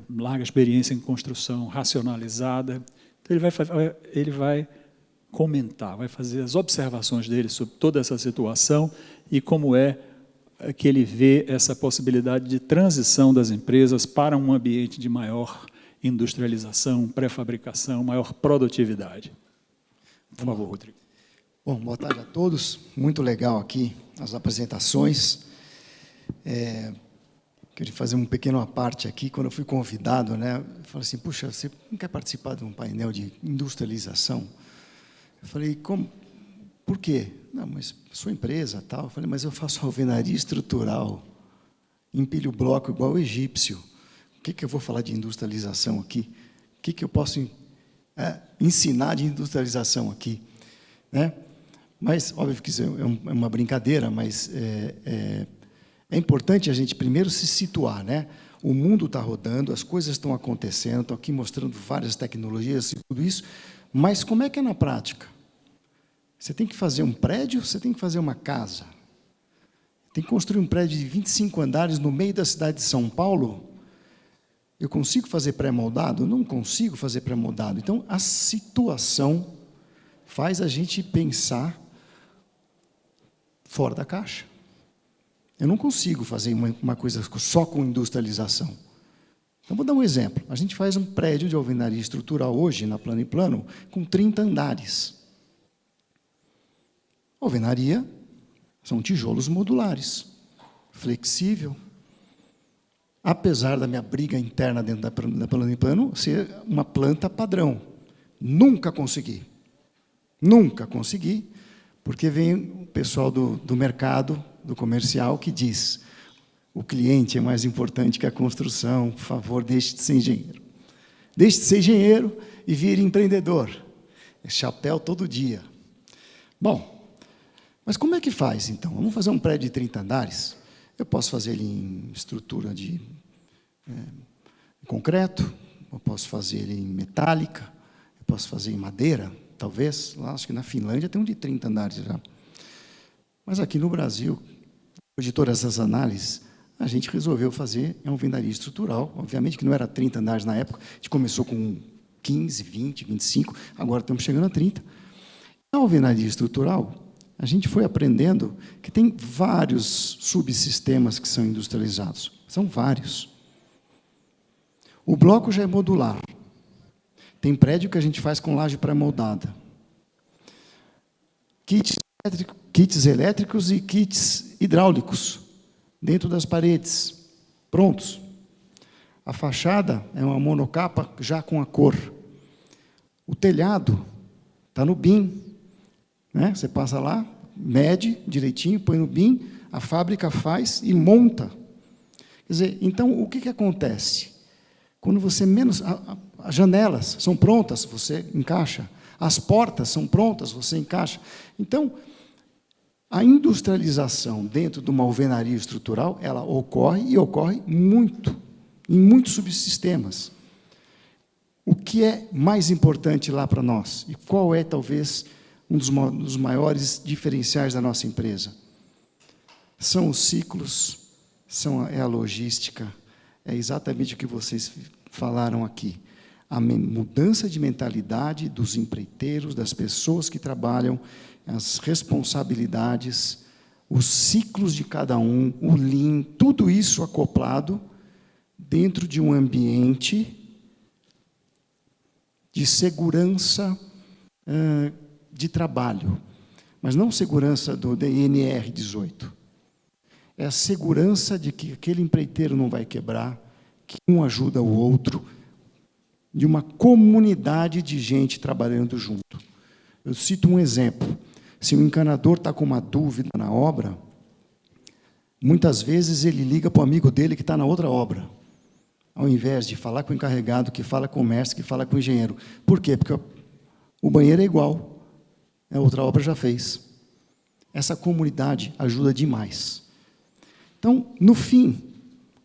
S3: larga experiência em construção racionalizada. Então, ele vai comentar, vai fazer as observações dele sobre toda essa situação e como é que ele vê essa possibilidade de transição das empresas para um ambiente de maior industrialização, pré-fabricação, maior produtividade. Por favor, Rodrigo.
S6: Bom, boa tarde a todos. Muito legal aqui as apresentações. Queria fazer um pequeno à parte aqui. Quando eu fui convidado, né, eu falei assim, puxa, você não quer participar de um painel de industrialização? Eu falei, como? Por quê? Não, mas sua empresa, tal. Eu falei, mas eu faço alvenaria estrutural, empilho bloco igual o egípcio. O que eu vou falar de industrialização aqui? O que eu posso ensinar de industrialização aqui? Né? Mas, óbvio que isso é uma brincadeira, mas é importante a gente primeiro se situar, né? O mundo está rodando, as coisas estão acontecendo, estou aqui mostrando várias tecnologias e tudo isso, mas como é que é na prática? Você tem que fazer um prédio, você tem que fazer uma casa. Tem que construir um prédio de 25 andares no meio da cidade de São Paulo. Eu consigo fazer pré-moldado? Não consigo fazer pré-moldado. Então, a situação faz a gente pensar fora da caixa. Eu não consigo fazer uma coisa só com industrialização. Então, vou dar um exemplo. A gente faz um prédio de alvenaria estrutural hoje, na Plano e Plano, com 30 andares. Alvenaria são tijolos modulares, flexível. Apesar da minha briga interna dentro da Plano e Plano ser uma planta padrão. Nunca consegui, porque vem o pessoal do mercado, do comercial, que diz O cliente é mais importante que a construção. Por favor, deixe de ser engenheiro. Deixe de ser engenheiro e vire empreendedor. É chapéu todo dia. Bom, mas como é que faz, então? Vamos fazer um prédio de 30 andares? Eu posso fazer ele em estrutura de concreto, eu posso fazer ele em metálica, eu posso fazer em madeira, talvez. Lá, acho que na Finlândia tem um de 30 andares já. Mas aqui no Brasil, depois de todas essas análises, a gente resolveu fazer uma alvenaria estrutural. Obviamente que não era 30 andares na época, a gente começou com 15, 20, 25, agora estamos chegando a 30. Na alvenaria estrutural, a gente foi aprendendo que tem vários subsistemas que são industrializados. São vários. O bloco já é modular. Tem prédio que a gente faz com laje pré-moldada. Kits elétricos e kits hidráulicos dentro das paredes, prontos. A fachada é uma monocapa já com a cor. O telhado está no BIM. Né? Você passa lá, mede direitinho, põe no BIM, a fábrica faz e monta. Quer dizer, então, o que acontece? Quando você menos... As janelas são prontas, você encaixa. As portas são prontas, você encaixa. Então, a industrialização dentro de uma alvenaria estrutural, ela ocorre e ocorre muito, em muitos subsistemas. O que é mais importante lá para nós? E qual é, talvez, um dos maiores diferenciais da nossa empresa? São os ciclos, é a logística, é exatamente o que vocês falaram aqui. A mudança de mentalidade dos empreiteiros, das pessoas que trabalham, as responsabilidades, os ciclos de cada um, o Lean, tudo isso acoplado dentro de um ambiente de segurança de trabalho, mas não segurança do DNR 18. É a segurança de que aquele empreiteiro não vai quebrar, que um ajuda o outro, de uma comunidade de gente trabalhando junto. Eu cito um exemplo. Se o encanador está com uma dúvida na obra, muitas vezes ele liga para o amigo dele que está na outra obra, ao invés de falar com o encarregado, que fala com o mestre, que fala com o engenheiro. Por quê? Porque o banheiro é igual, a outra obra já fez. Essa comunidade ajuda demais. Então, no fim,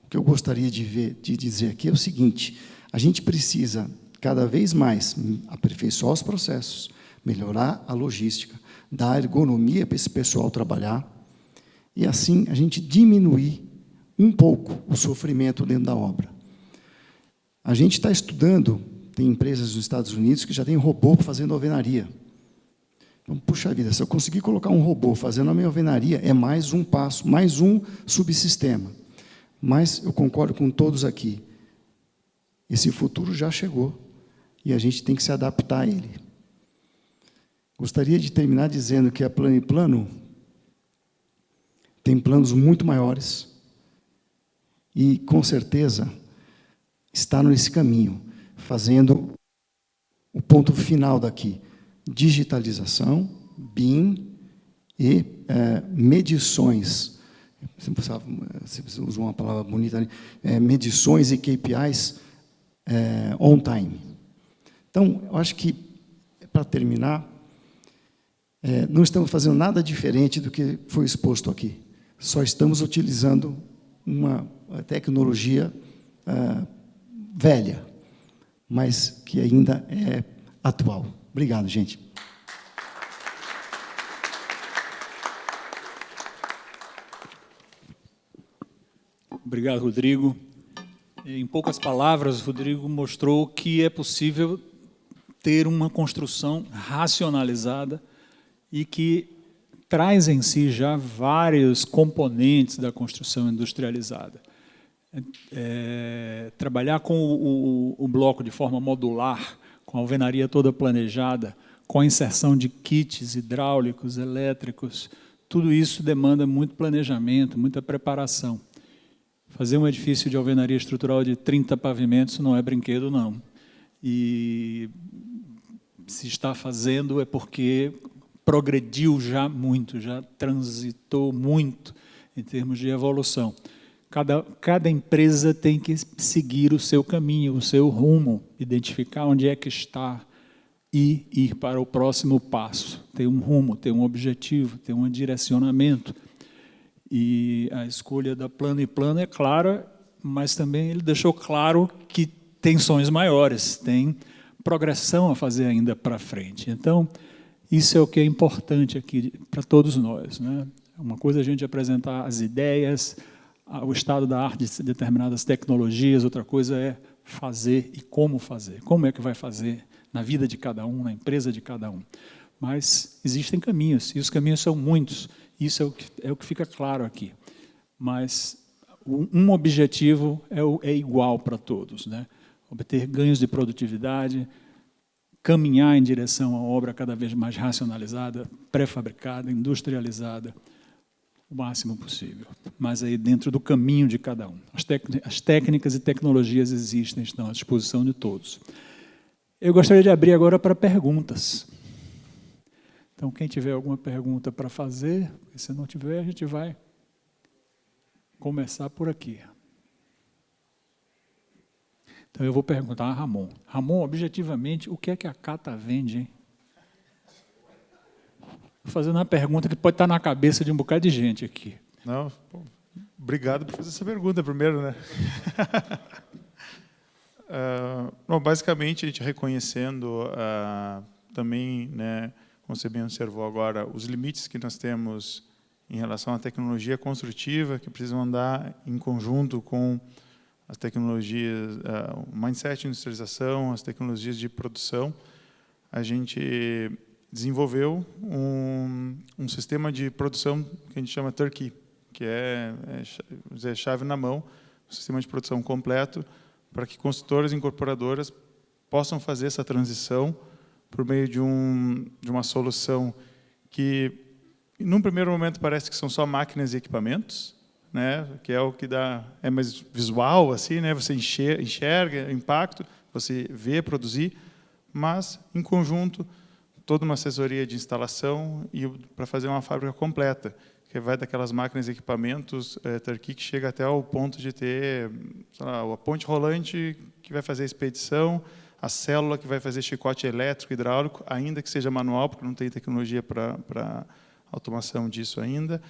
S6: o que eu gostaria de dizer aqui é o seguinte: a gente precisa, cada vez mais, aperfeiçoar os processos, melhorar a logística, dar ergonomia para esse pessoal trabalhar, e assim a gente diminuir um pouco o sofrimento dentro da obra. A gente está estudando, tem empresas nos Estados Unidos que já tem robô fazendo alvenaria. Então, puxa vida, se eu conseguir colocar um robô fazendo a minha alvenaria, é mais um passo, mais um subsistema. Mas eu concordo com todos aqui, esse futuro já chegou e a gente tem que se adaptar a ele. Gostaria de terminar dizendo que a Plano & Plano tem planos muito maiores e, com certeza, está nesse caminho, fazendo o ponto final daqui: digitalização, BIM e medições. Você usou uma palavra bonita ali, medições e KPIs on time. Então, eu acho que, para terminar, não estamos fazendo nada diferente do que foi exposto aqui. Só estamos utilizando uma tecnologia velha, mas que ainda é atual. Obrigado, gente.
S3: Obrigado, Rodrigo. Em poucas palavras, o Rodrigo mostrou que é possível ter uma construção racionalizada e que traz em si já vários componentes da construção industrializada. Trabalhar com o bloco de forma modular, com a alvenaria toda planejada, com a inserção de kits hidráulicos, elétricos, tudo isso demanda muito planejamento, muita preparação. Fazer um edifício de alvenaria estrutural de 30 pavimentos não é brinquedo, não. E se está fazendo é porque progrediu já muito, já transitou muito em termos de evolução. Cada empresa tem que seguir o seu caminho, o seu rumo, identificar onde é que está e ir para o próximo passo. Ter um rumo, ter um objetivo, ter um direcionamento. E a escolha da Plano & Plano é clara, mas também ele deixou claro que tem sonhos maiores, tem progressão a fazer ainda para frente. Então, isso é o que é importante aqui para todos nós, né? Uma coisa é a gente apresentar as ideias, o estado da arte de determinadas tecnologias, outra coisa é fazer e como fazer. Como é que vai fazer na vida de cada um, na empresa de cada um. Mas existem caminhos, e os caminhos são muitos. Isso é o que fica claro aqui. Mas um objetivo é igual para todos, né? Obter ganhos de produtividade, caminhar em direção a obra cada vez mais racionalizada, pré-fabricada, industrializada, o máximo possível, mas aí dentro do caminho de cada um. As técnicas e tecnologias existem, estão à disposição de todos. Eu gostaria de abrir agora para perguntas. Então, quem tiver alguma pergunta para fazer, se não tiver, a gente vai começar por aqui. Então, eu vou perguntar a Ramon. Ramon, objetivamente, o que é que a Cata vende, hein? Estou fazendo uma pergunta que pode estar na cabeça de um bocado de gente aqui.
S5: Não, bom, obrigado por fazer essa pergunta primeiro, né? Bom, basicamente, a gente reconhecendo também, né, como você bem observou agora, os limites que nós temos em relação à tecnologia construtiva, que precisam andar em conjunto com as tecnologias, o mindset de industrialização, as tecnologias de produção, a gente desenvolveu um sistema de produção que a gente chama Turnkey, que é chave na mão, um sistema de produção completo para que construtoras e incorporadoras possam fazer essa transição por meio de uma solução que, num primeiro momento, parece que são só máquinas e equipamentos, né, que é o que é mais visual, assim, né, você enxerga o impacto, você vê produzir, mas, em conjunto, toda uma assessoria de instalação e para fazer uma fábrica completa, que vai daquelas máquinas e equipamentos Turnkey que chega até o ponto de ter, sei lá, a ponte rolante que vai fazer a expedição, a célula que vai fazer chicote elétrico, hidráulico, ainda que seja manual, porque não tem tecnologia para automação disso ainda.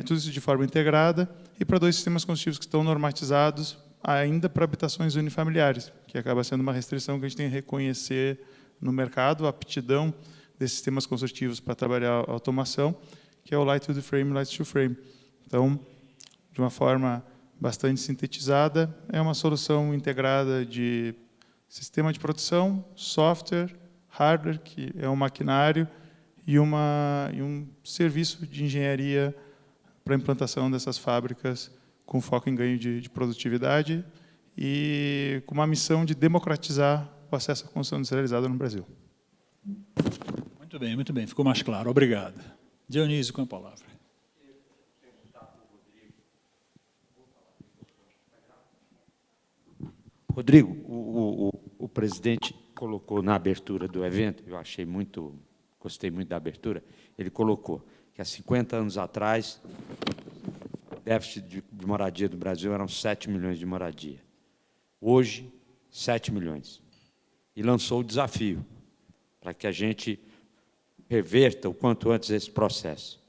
S5: Tudo isso de forma integrada e para 2 sistemas construtivos que estão normatizados ainda para habitações unifamiliares, que acaba sendo uma restrição que a gente tem que reconhecer no mercado, a aptidão desses sistemas construtivos para trabalhar a automação, que é o Light to the Frame, Light to Frame. Então, de uma forma bastante sintetizada, é uma solução integrada de sistema de produção, software, hardware, que é um maquinário, e um serviço de engenharia para a implantação dessas fábricas com foco em ganho de produtividade e com uma missão de democratizar o acesso à construção industrializada no Brasil.
S3: Muito bem, ficou mais claro. Obrigado. Dionísio, com a palavra.
S1: Rodrigo, o presidente colocou na abertura do evento, eu gostei muito da abertura, ele colocou que há 50 anos atrás, o déficit de moradia do Brasil eram 7 milhões de moradia. Hoje, 7 milhões. E lançou o desafio para que a gente reverta o quanto antes esse processo.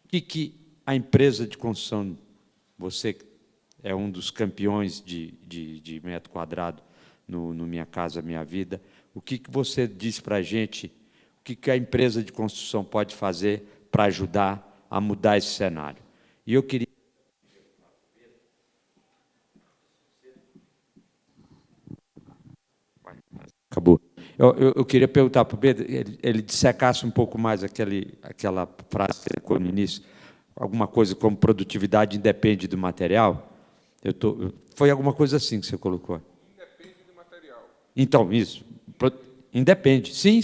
S1: O que a empresa de construção, você é um dos campeões de metro quadrado no Minha Casa Minha Vida, o que você diz para a gente, o que a empresa de construção pode fazer para ajudar a mudar esse cenário? E eu queria... Acabou. Eu queria perguntar para o Pedro, ele dissecasse um pouco mais aquela frase que ele colocou no início, alguma coisa como produtividade independe do material. Foi alguma coisa assim que você colocou.
S4: Independe do material.
S1: Então, isso. Independe. Sim.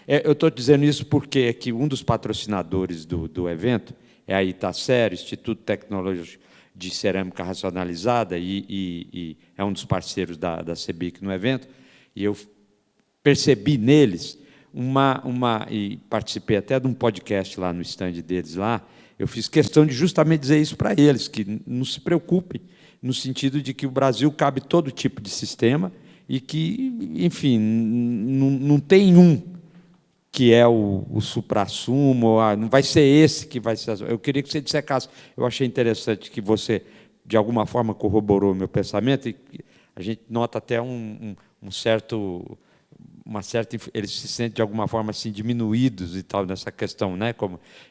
S1: Eu estou dizendo isso porque é que um dos patrocinadores do evento é a Itacer, Instituto Tecnológico de Cerâmica Racionalizada, e é um dos parceiros da CEBIC no evento, e eu percebi neles e participei até de um podcast lá no stand deles lá, Eu fiz questão de justamente dizer isso para eles, que não se preocupem, no sentido de que o Brasil cabe todo tipo de sistema e que, enfim, não tem um que é o suprassumo, não vai ser esse que vai ser. Eu queria que você dissesse, eu achei interessante que você, de alguma forma, corroborou o meu pensamento, e a gente nota até eles se sentem, de alguma forma, assim, diminuídos e tal, nessa questão, né?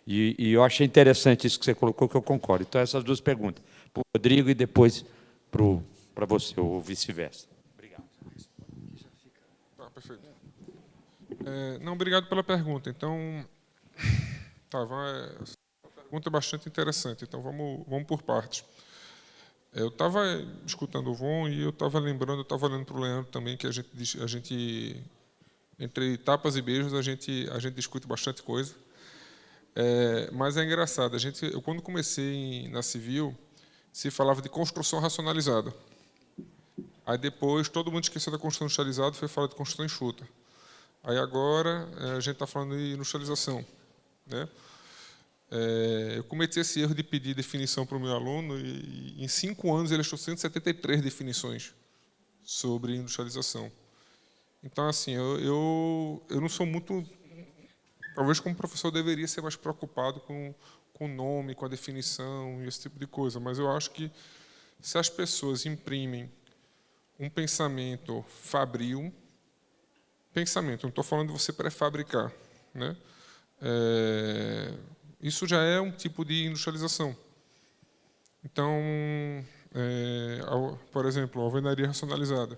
S1: E eu achei interessante isso que você colocou, que eu concordo. Então, essas duas perguntas, para o Rodrigo e depois para você, ou vice-versa. Obrigado.
S4: Tá, perfeito. Não, obrigado pela pergunta. Então, essa pergunta é bastante interessante. Então, vamos por partes. Eu estava escutando o Von e eu estava lembrando, eu estava olhando para o Leandro também, que a gente entre tapas e beijos, a gente discute bastante coisa. Mas é engraçado. Eu, quando comecei na Civil, se falava de construção racionalizada. Aí depois todo mundo esqueceu da construção industrializada e foi falar de construção enxuta. Aí agora a gente está falando de industrialização, né? Eu cometi esse erro de pedir definição para o meu aluno e em 5 anos ele achou 173 definições sobre industrialização. Então, assim, eu não sou muito... Talvez como professor eu deveria ser mais preocupado com o nome, com a definição e esse tipo de coisa, mas eu acho que se as pessoas imprimem um pensamento fabril, pensamento, não estou falando de você pré-fabricar, né? Isso já é um tipo de industrialização. Então, por exemplo, a alvenaria racionalizada,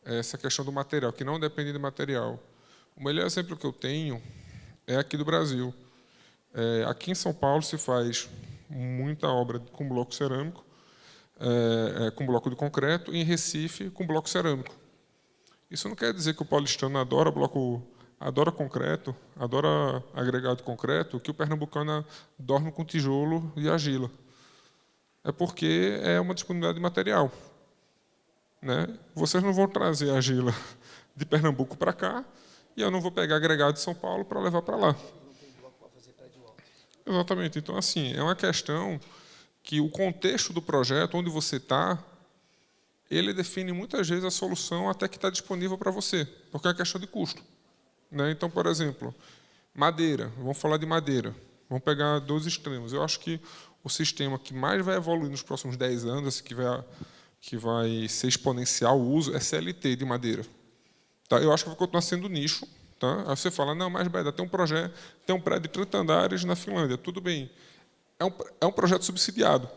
S4: essa questão do material, que não depende do material. O melhor exemplo que eu tenho é aqui do Brasil. Aqui em São Paulo se faz muita obra com bloco cerâmico, com bloco de concreto, e em Recife com bloco cerâmico. Isso não quer dizer que o paulistano adora concreto, adora agregado de concreto, que o pernambucano dorme com tijolo e argila. É porque é uma disponibilidade de material, né? Vocês não vão trazer argila de Pernambuco para cá e eu não vou pegar agregado de São Paulo para levar para lá. Exatamente. Então, assim, é uma questão que o contexto do projeto, onde você está, ele define muitas vezes a solução até que está disponível para você, porque é uma questão de custo, né? Então, por exemplo, madeira. Vamos falar de madeira. Vamos pegar 2 extremos. Eu acho que o sistema que mais vai evoluir nos próximos 10 anos, que vai ser exponencial o uso, é CLT de madeira. Tá? Eu acho que vai continuar sendo nicho. Tá? Aí você fala, não, mas Beda, tem um prédio de 30 andares na Finlândia. Tudo bem. É um projeto subsidiado.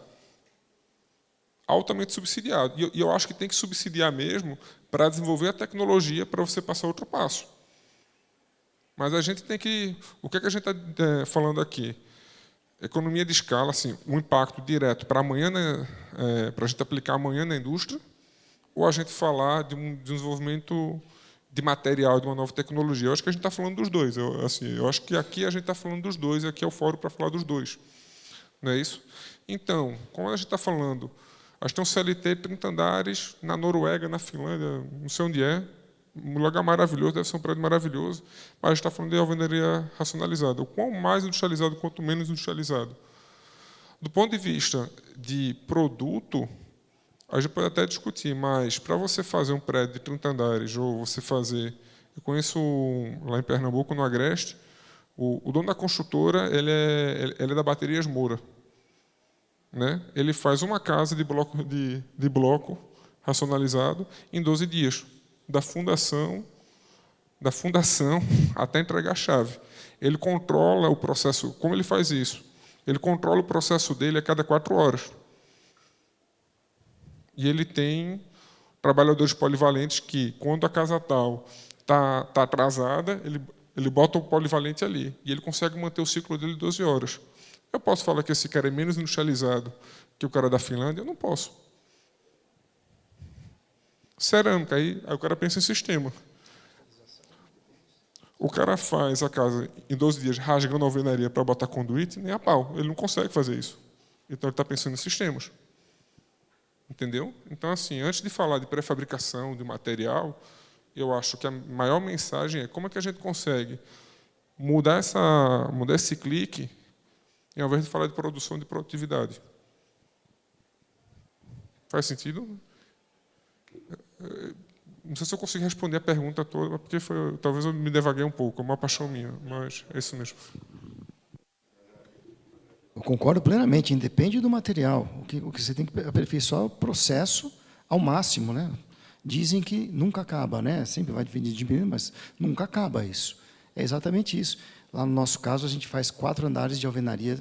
S4: Altamente subsidiado. E eu acho que tem que subsidiar mesmo para desenvolver a tecnologia para você passar outro passo. Mas a gente tem que... O que a gente está falando aqui? Economia de escala, assim, um impacto direto para amanhã, para a gente aplicar amanhã na indústria, ou a gente falar de um desenvolvimento de material, de uma nova tecnologia. Eu acho que a gente está falando dos dois. Eu acho que aqui a gente está falando dos dois, e aqui é o fórum para falar dos dois. Não é isso? Então, como a gente está falando, a gente tem um CLT 30 andares na Noruega, na Finlândia, não sei onde é, um lugar maravilhoso, deve ser um prédio maravilhoso, mas a gente está falando de alvenaria racionalizada. O quão mais industrializado, quanto menos industrializado. Do ponto de vista de produto, a gente pode até discutir, mas para você fazer um prédio de 30 andares, ou você fazer... Eu conheço lá em Pernambuco, no Agreste, o dono da construtora ele é da Baterias Moura. Né? Ele faz uma casa de bloco racionalizado em 12 dias. Da fundação até entregar a chave. Ele controla o processo. Como ele faz isso? Ele controla o processo dele a cada 4 horas. E ele tem trabalhadores polivalentes que, quando a casa tal está atrasada, ele bota o polivalente ali. E ele consegue manter o ciclo dele 12 horas. Eu posso falar que esse cara é menos industrializado que o cara da Finlândia? Eu não posso. Cerâmica, aí o cara pensa em sistema. O cara faz a casa em 12 dias rasgando a alvenaria para botar conduíte, nem a pau. Ele não consegue fazer isso. Então, ele está pensando em sistemas. Entendeu? Então, assim, antes de falar de pré-fabricação, de material, eu acho que a maior mensagem é como é que a gente consegue mudar esse clique ao invés de falar de produção e de produtividade. Faz sentido? Não sei se eu consigo responder a pergunta toda, porque talvez eu me devaguei um pouco, é uma paixão minha, mas é isso mesmo.
S6: Eu concordo plenamente, independe do material. O que você tem que aperfeiçoar é o processo ao máximo, né? Dizem que nunca acaba, né? Sempre vai diminuindo, mas nunca acaba isso. É exatamente isso. Lá no nosso caso, a gente faz 4 andares de alvenaria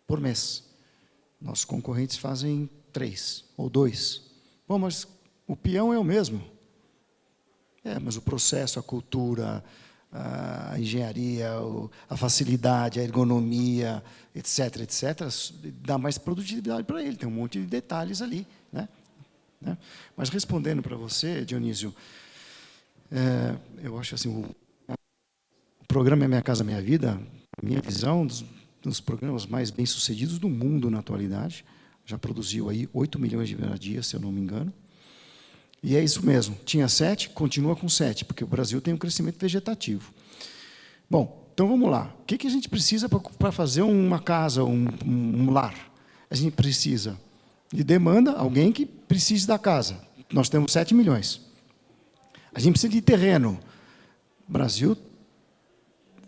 S6: por mês. Nossos concorrentes fazem 3 ou 2. Bom, mas o peão é o mesmo. Mas o processo, a cultura, a engenharia, a facilidade, a ergonomia, etc., dá mais produtividade para ele. Tem um monte de detalhes ali, né? Mas respondendo para você, Dionísio, eu acho assim, o programa É Minha Casa Minha Vida, a minha visão, dos programas mais bem-sucedidos do mundo na atualidade. Já produziu aí 8 milhões de moradias, se eu não me engano. E é isso mesmo. Tinha 7, continua com 7, porque o Brasil tem um crescimento vegetativo. Bom, então vamos lá. O que a gente precisa para fazer uma casa, um lar? A gente precisa de demanda, alguém que precise da casa. Nós temos 7 milhões. A gente precisa de terreno. O Brasil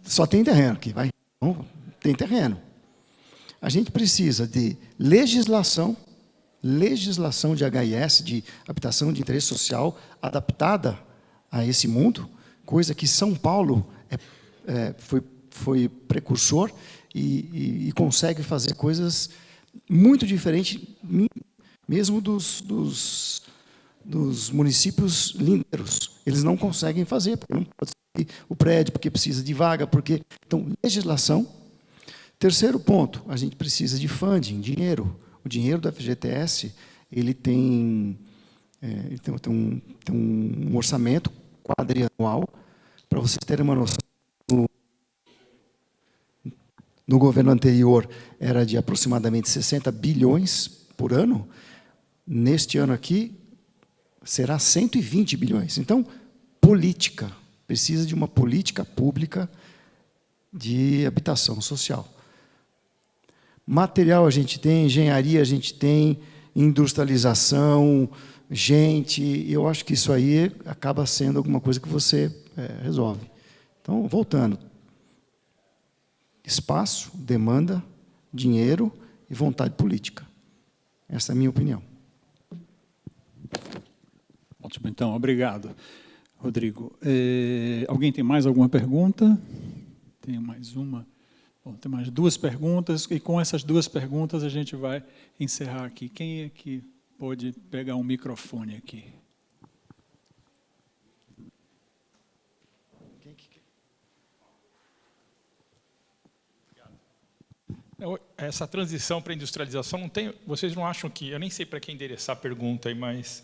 S6: só tem terreno aqui, vai. Não, tem terreno. A gente precisa de legislação de HIS, de habitação de interesse social, adaptada a esse mundo, coisa que São Paulo foi precursor e consegue fazer coisas muito diferentes, mesmo dos municípios lindeiros. Eles não conseguem fazer, porque não pode ser o prédio, porque precisa de vaga, porque... Então, legislação. Terceiro ponto, a gente precisa de funding, dinheiro. O dinheiro do FGTS, ele tem um orçamento quadrianual, para vocês terem uma noção. No governo anterior, era de aproximadamente 60 bilhões por ano. Neste ano aqui, será 120 bilhões. Então, política. Precisa de uma política pública de habitação social. Material a gente tem, engenharia a gente tem, industrialização, gente. Eu acho que isso aí acaba sendo alguma coisa que você resolve. Então, voltando. Espaço, demanda, dinheiro e vontade política. Essa é a minha opinião.
S3: Ótimo, então, obrigado, Rodrigo. Alguém tem mais alguma pergunta? Tenho mais uma. Bom, tem mais 2 perguntas, e com essas 2 perguntas a gente vai encerrar aqui. Quem é que pode pegar um microfone aqui?
S7: Essa transição para a industrialização, não tem, vocês não acham que... Eu nem sei para quem endereçar a pergunta, mas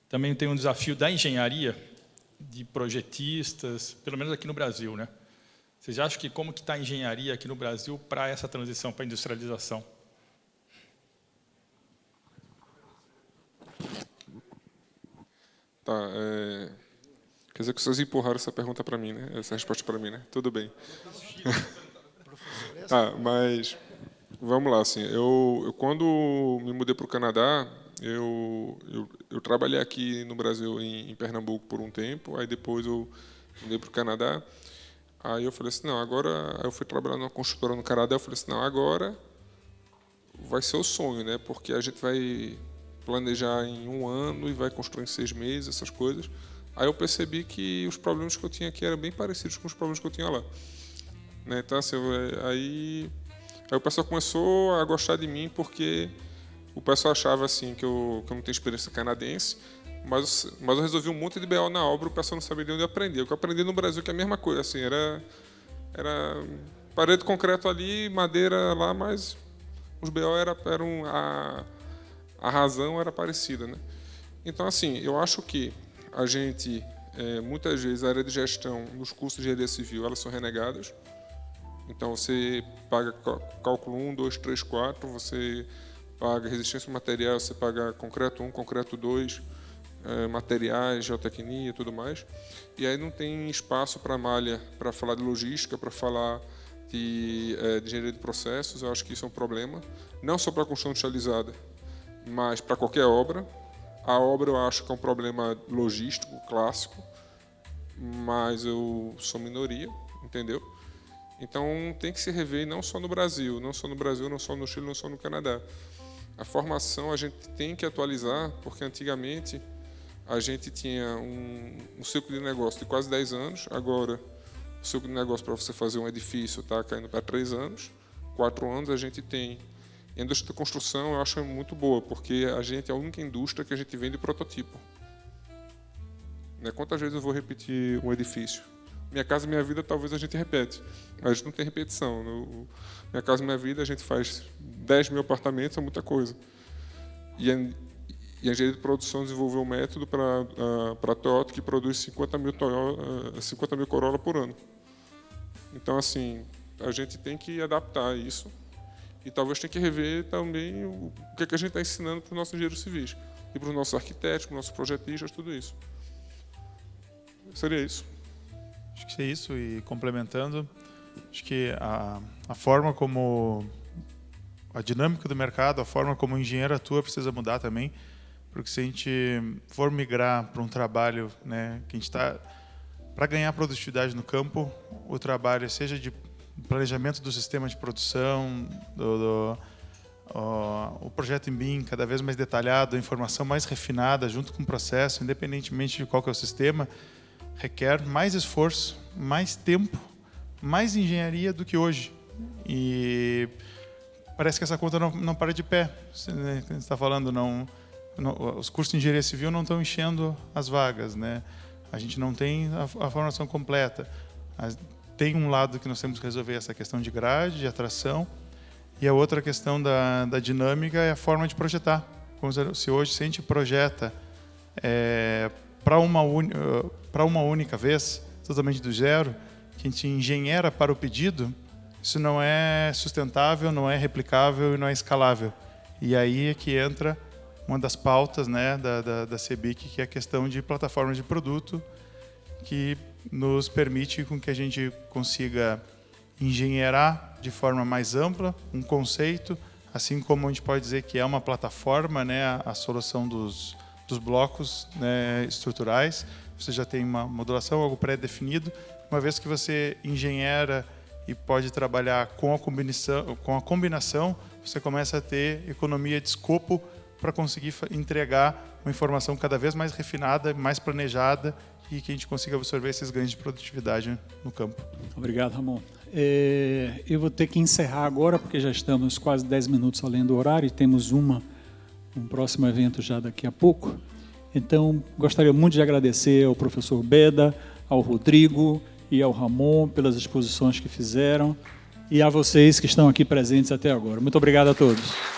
S7: também tem um desafio da engenharia, de projetistas, pelo menos aqui no Brasil, né? Vocês acham que como que está a engenharia aqui no Brasil para essa transição para a industrialização?
S4: Tá, quer dizer que vocês empurraram essa pergunta para mim, né? Essa resposta para mim, né? Tudo bem. Mas vamos lá, assim. Eu quando me mudei para o Canadá, eu trabalhei aqui no Brasil, em Pernambuco, por um tempo. Aí depois eu mudei para o Canadá. Aí eu falei assim, não, agora... Eu fui trabalhar numa construtora no Canadá, eu falei assim, não, agora vai ser o sonho, né? Porque a gente vai planejar em 1 ano e vai construir em 6 meses, essas coisas. Aí eu percebi que os problemas que eu tinha aqui eram bem parecidos com os problemas que eu tinha lá. Né? Então, assim, aí o pessoal começou a gostar de mim porque o pessoal achava assim, que eu não tenho experiência canadense, mas eu resolvi um monte de BO na obra, o pessoal não sabia de onde aprender. O que eu aprendi no Brasil que é a mesma coisa, assim, era parede de concreto ali, madeira lá, mas os BO eram a razão era parecida, né? Então, assim, eu acho que a gente, muitas vezes, a área de gestão nos cursos de engenharia civil, elas são renegadas. Então, você paga cálculo 1, 2, 3, 4, você paga resistência material, você paga concreto 1, concreto 2, materiais, geotecnia e tudo mais. E aí não tem espaço para malha, para falar de logística, para falar de engenharia de processos. Eu acho que isso é um problema, não só para a construção industrializada, mas para qualquer obra. A obra eu acho que é um problema logístico, clássico, mas eu sou minoria, entendeu? Então tem que se rever, não só no Brasil, não só no Chile, não só no Canadá. A formação a gente tem que atualizar, porque antigamente a gente tinha um ciclo de negócio de quase 10 anos, agora o ciclo de negócio para você fazer um edifício está caindo para 3 anos, 4 anos a gente tem. A indústria de construção eu acho muito boa, porque a gente é a única indústria que a gente vende prototipo. Quantas vezes eu vou repetir um edifício? Minha Casa Minha Vida talvez a gente repete, mas a gente não tem repetição. No Minha Casa Minha Vida a gente faz 10 mil apartamentos, é muita coisa. E a engenharia de produção desenvolveu um método para a Toyota que produz 50 mil Corolla por ano. Então, assim, a gente tem que adaptar isso e talvez tenha que rever também o que a gente está ensinando para os nossos engenheiros civis e para os nossos arquitetos, para os nossos projetistas, tudo isso. Seria isso.
S5: Acho que é isso, e complementando, acho que a forma como a dinâmica do mercado, a forma como o engenheiro atua precisa mudar também, porque se a gente for migrar para um trabalho, né, que a gente está para ganhar produtividade no campo, o trabalho seja de planejamento do sistema de produção, o projeto em BIM cada vez mais detalhado, a informação mais refinada junto com o processo, independentemente de qual que é o sistema, requer mais esforço, mais tempo, mais engenharia do que hoje. E parece que essa conta não para de pé. Você está falando, os cursos de engenharia civil não estão enchendo as vagas, né? A gente não tem a formação completa. Tem um lado que nós temos que resolver, essa questão de grade, de atração, e a outra questão da dinâmica é a forma de projetar. Se hoje a gente projeta para uma única vez, totalmente do zero, que a gente engenheira para o pedido, isso não é sustentável, não é replicável e não é escalável. E aí é que entra uma das pautas, né, da CEBIC, que é a questão de plataformas de produto, que nos permite com que a gente consiga engenheirar de forma mais ampla um conceito, assim como a gente pode dizer que é uma plataforma, né, a solução dos blocos, né, estruturais. Você já tem uma modulação, algo pré-definido. Uma vez que você engenheira e pode trabalhar com a combinação, você começa a ter economia de escopo para conseguir entregar uma informação cada vez mais refinada, mais planejada, e que a gente consiga absorver esses ganhos de produtividade no campo.
S3: Obrigado, Ramon. Eu vou ter que encerrar agora, porque já estamos quase 10 minutos além do horário e temos um próximo evento já daqui a pouco. Então, gostaria muito de agradecer ao professor Beda, ao Rodrigo e ao Ramon pelas exposições que fizeram e a vocês que estão aqui presentes até agora. Muito obrigado a todos.